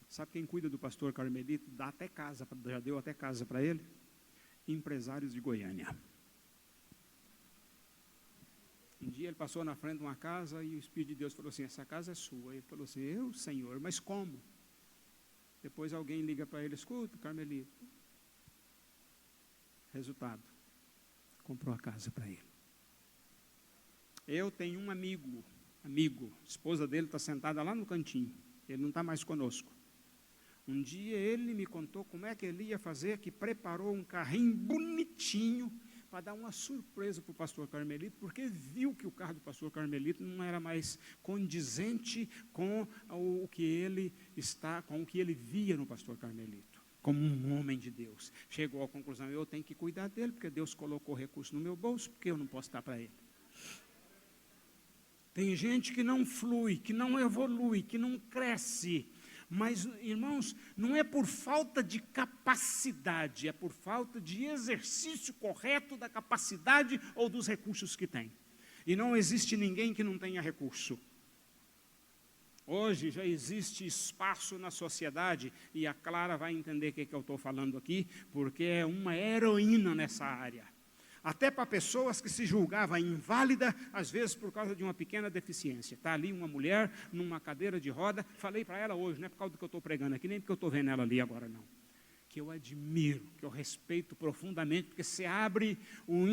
S1: Sabe quem cuida do pastor Carmelito? Dá até casa, já deu até casa para ele? Empresários de Goiânia. Um dia ele passou na frente de uma casa e o Espírito de Deus falou assim, essa casa é sua. Ele falou assim, eu, Senhor, mas como? Depois alguém liga para ele, escuta, Carmelito. Resultado, comprou a casa para ele. Eu tenho um amigo, a esposa dele está sentada lá no cantinho, ele não está mais conosco. Um dia ele me contou como é que ele ia fazer, que preparou um carrinho bonitinho para dar uma surpresa para o pastor Carmelito, porque viu que o carro do pastor Carmelito não era mais condizente com o que ele via no pastor Carmelito, como um homem de Deus. Chegou à conclusão, eu tenho que cuidar dele, porque Deus colocou recurso no meu bolso, porque eu não posso dar para ele. Tem gente que não flui, que não evolui, que não cresce. Mas, irmãos, não é por falta de capacidade, é por falta de exercício correto da capacidade ou dos recursos que tem. E não existe ninguém que não tenha recurso. Hoje já existe espaço na sociedade, e a Clara vai entender o que eu estou falando aqui, porque é uma heroína nessa área. Até para pessoas que se julgavam inválida, às vezes por causa de uma pequena deficiência. Está ali uma mulher numa cadeira de roda, falei para ela hoje, não é por causa do que eu estou pregando aqui, nem porque eu estou vendo ela ali agora não. Que eu admiro, que eu respeito profundamente, porque você abre o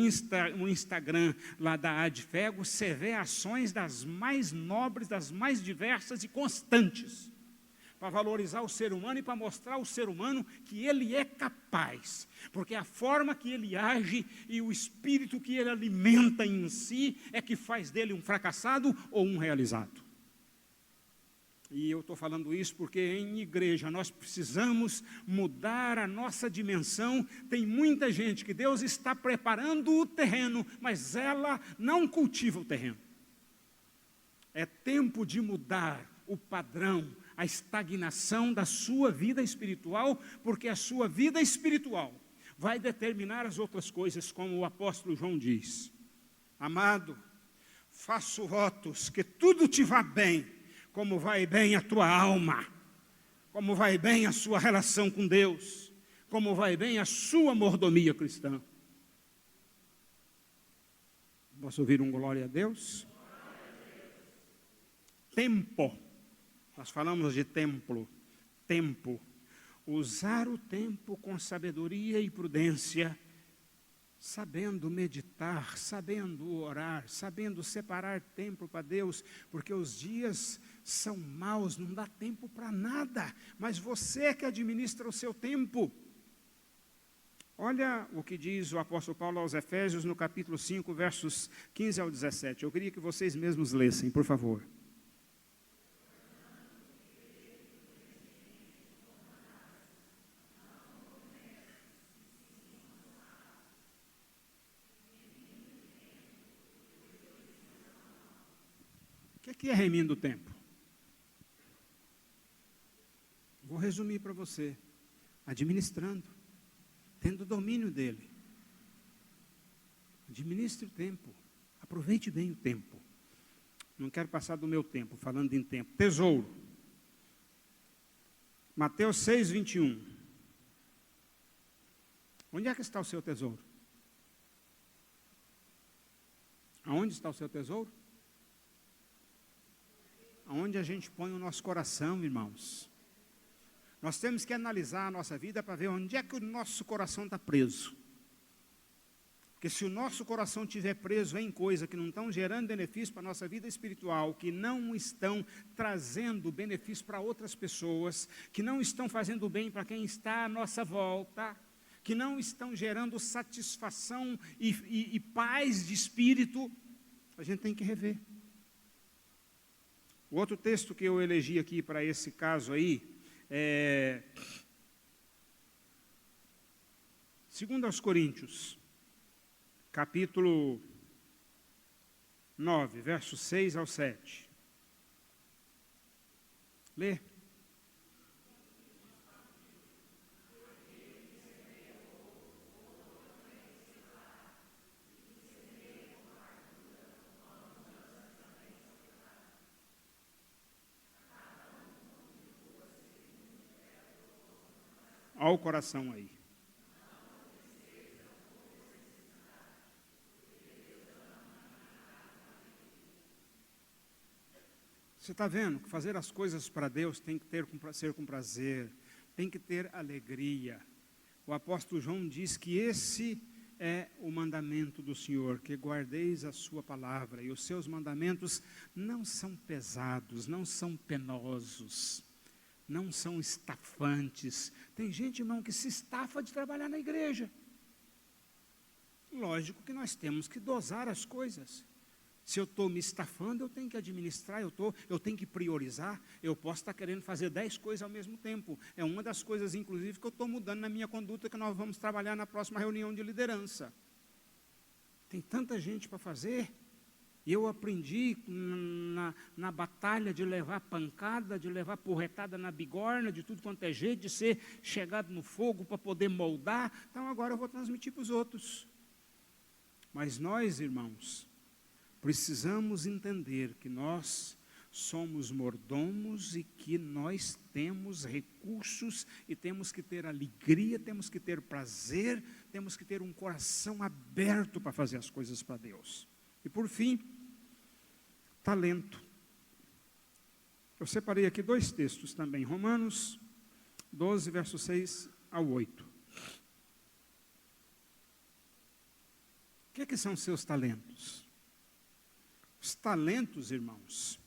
S1: Instagram lá da Adfego, você vê ações das mais nobres, das mais diversas e constantes, para valorizar o ser humano e para mostrar ao ser humano que ele é capaz, porque a forma que ele age e o espírito que ele alimenta em si é que faz dele um fracassado ou um realizado. E eu estou falando isso porque em igreja nós precisamos mudar a nossa dimensão. Tem muita gente que Deus está preparando o terreno, mas ela não cultiva o terreno. É tempo de mudar o padrão, a estagnação da sua vida espiritual, porque a sua vida espiritual vai determinar as outras coisas, como o apóstolo João diz. Amado, faço votos que tudo te vá bem, como vai bem a tua alma, como vai bem a sua relação com Deus, como vai bem a sua mordomia cristã. Posso ouvir um glória a Deus? Tempo, nós falamos de templo, tempo. Usar o tempo com sabedoria e prudência, sabendo meditar, sabendo orar, sabendo separar tempo para Deus, porque os dias são maus, não dá tempo para nada, mas você é que administra o seu tempo. Olha o que diz o apóstolo Paulo aos Efésios, no capítulo 5, versos 15 ao 17. Eu queria que vocês mesmos lessem, por favor. O que é remindo o tempo? Vou resumir para você. Administrando, tendo domínio dele. Administre o tempo. Aproveite bem o tempo. Não quero passar do meu tempo, falando em tempo. Tesouro. Mateus 6, 21. Onde é que está o seu tesouro? Aonde está o seu tesouro? Aonde a gente põe o nosso coração, irmãos. Nós temos que analisar a nossa vida para ver onde é que o nosso coração está preso. Porque se o nosso coração estiver preso em coisas que não estão gerando benefício para a nossa vida espiritual, que não estão trazendo benefício para outras pessoas, que não estão fazendo bem para quem está à nossa volta, que não estão gerando satisfação e paz de espírito, a gente tem que rever. O outro texto que eu elegi aqui para esse caso aí, 2 Coríntios, capítulo 9, versos 6 ao 7. Lê. Olha o coração aí. Você está vendo que fazer as coisas para Deus tem que ser com prazer, tem que ter alegria. O apóstolo João diz que esse é o mandamento do Senhor, que guardeis a sua palavra, e os seus mandamentos não são pesados, não são penosos, não são estafantes. Tem gente, irmão, que se estafa de trabalhar na igreja. Lógico que nós temos que dosar as coisas. Se eu estou me estafando, eu tenho que administrar, eu tenho que priorizar. Eu posso estar querendo fazer 10 coisas ao mesmo tempo. É uma das coisas, inclusive, que eu estou mudando na minha conduta, que nós vamos trabalhar na próxima reunião de liderança. Tem tanta gente para fazer. E eu aprendi na batalha de levar pancada, de levar porretada na bigorna, de tudo quanto é jeito, de ser chegado no fogo para poder moldar. Então agora eu vou transmitir para os outros. Mas nós, irmãos, precisamos entender que nós somos mordomos e que nós temos recursos e temos que ter alegria, temos que ter prazer, temos que ter um coração aberto para fazer as coisas para Deus. E por fim, talento. Eu separei aqui 2 textos também, Romanos 12, versos 6 ao 8. O que são seus talentos? Os talentos, irmãos,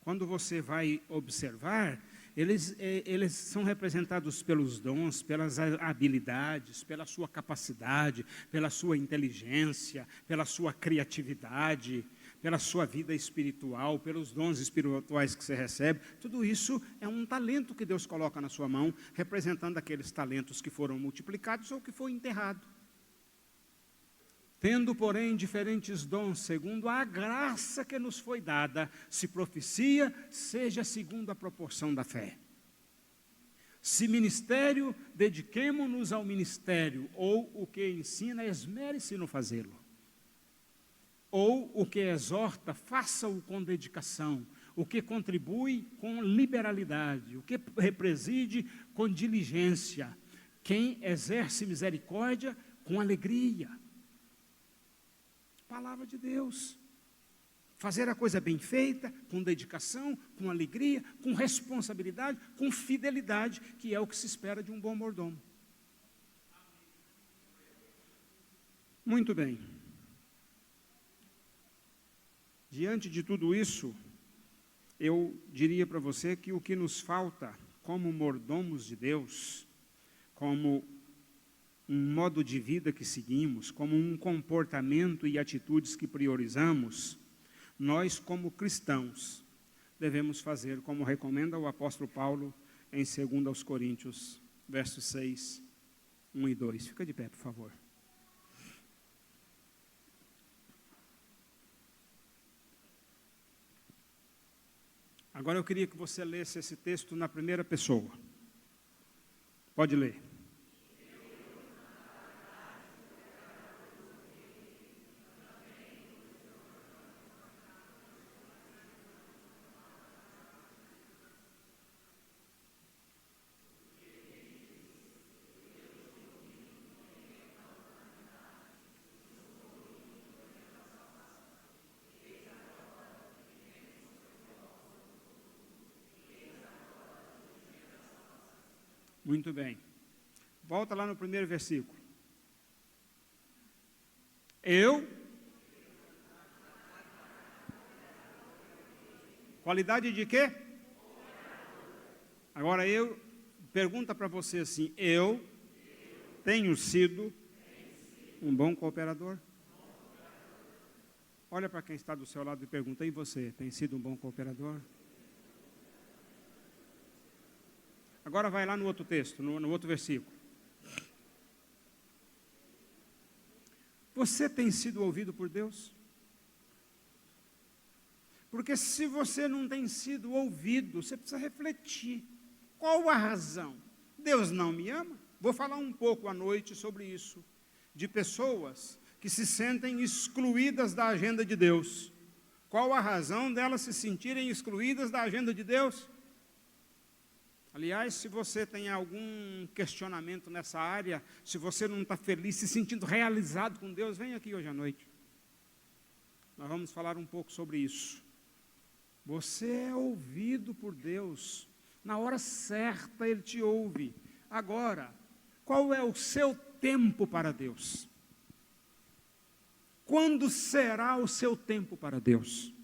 S1: quando você vai observar, eles são representados pelos dons, pelas habilidades, pela sua capacidade, pela sua inteligência, pela sua criatividade, pela sua vida espiritual, pelos dons espirituais que você recebe. Tudo isso é um talento que Deus coloca na sua mão, representando aqueles talentos que foram multiplicados ou que foi enterrado. Tendo, porém, diferentes dons, segundo a graça que nos foi dada, se profecia, seja segundo a proporção da fé. Se ministério, dediquemo-nos ao ministério, ou o que ensina, esmere-se no fazê-lo. Ou o que exorta, faça-o com dedicação. O que contribui, com liberalidade. O que preside, com diligência. Quem exerce misericórdia, com alegria. Palavra de Deus. Fazer a coisa bem feita, com dedicação, com alegria, com responsabilidade, com fidelidade, que é o que se espera de um bom mordomo. Muito bem. Diante de tudo isso, eu diria para você que o que nos falta como mordomos de Deus, como um modo de vida que seguimos, como um comportamento e atitudes que priorizamos, nós, como cristãos, devemos fazer como recomenda o apóstolo Paulo em 2 Coríntios, versos 6, 1 e 2. Fica de pé, por favor. Agora eu queria que você lesse esse texto na primeira pessoa. Pode ler. Muito bem. Volta lá no primeiro versículo. Qualidade de quê? Agora pergunta para você assim, eu tenho sido um bom cooperador? Olha para quem está do seu lado e pergunta, e você, tem sido um bom cooperador? Agora vai lá no outro texto, no outro versículo. Você tem sido ouvido por Deus? Porque se você não tem sido ouvido, você precisa refletir. Qual a razão? Deus não me ama? Vou falar um pouco à noite sobre isso. De pessoas que se sentem excluídas da agenda de Deus. Qual a razão delas se sentirem excluídas da agenda de Deus? Aliás, se você tem algum questionamento nessa área, se você não está feliz, se sentindo realizado com Deus, vem aqui hoje à noite. Nós vamos falar um pouco sobre isso. Você é ouvido por Deus. Na hora certa Ele te ouve. Agora, qual é o seu tempo para Deus? Quando será o seu tempo para Deus?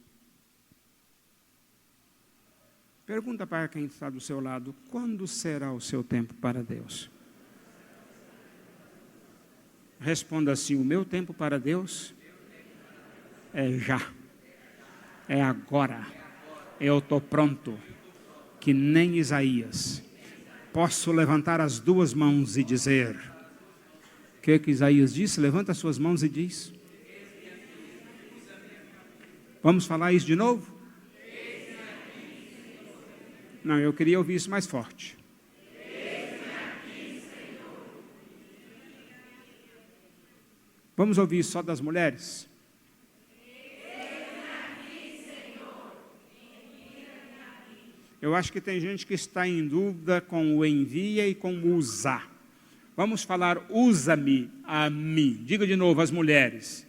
S1: Pergunta para quem está do seu lado, quando será o seu tempo para Deus? Responda assim, o meu tempo para Deus é já, é agora, eu estou pronto, que nem Isaías. Posso levantar as duas mãos e dizer, o que Isaías disse? Levanta as suas mãos e diz. Vamos falar isso de novo? Não, eu queria ouvir isso mais forte. Vamos ouvir isso só das mulheres? Eu acho que tem gente que está em dúvida com o envia e com o usar. Vamos falar usa-me a mim. Diga de novo as mulheres.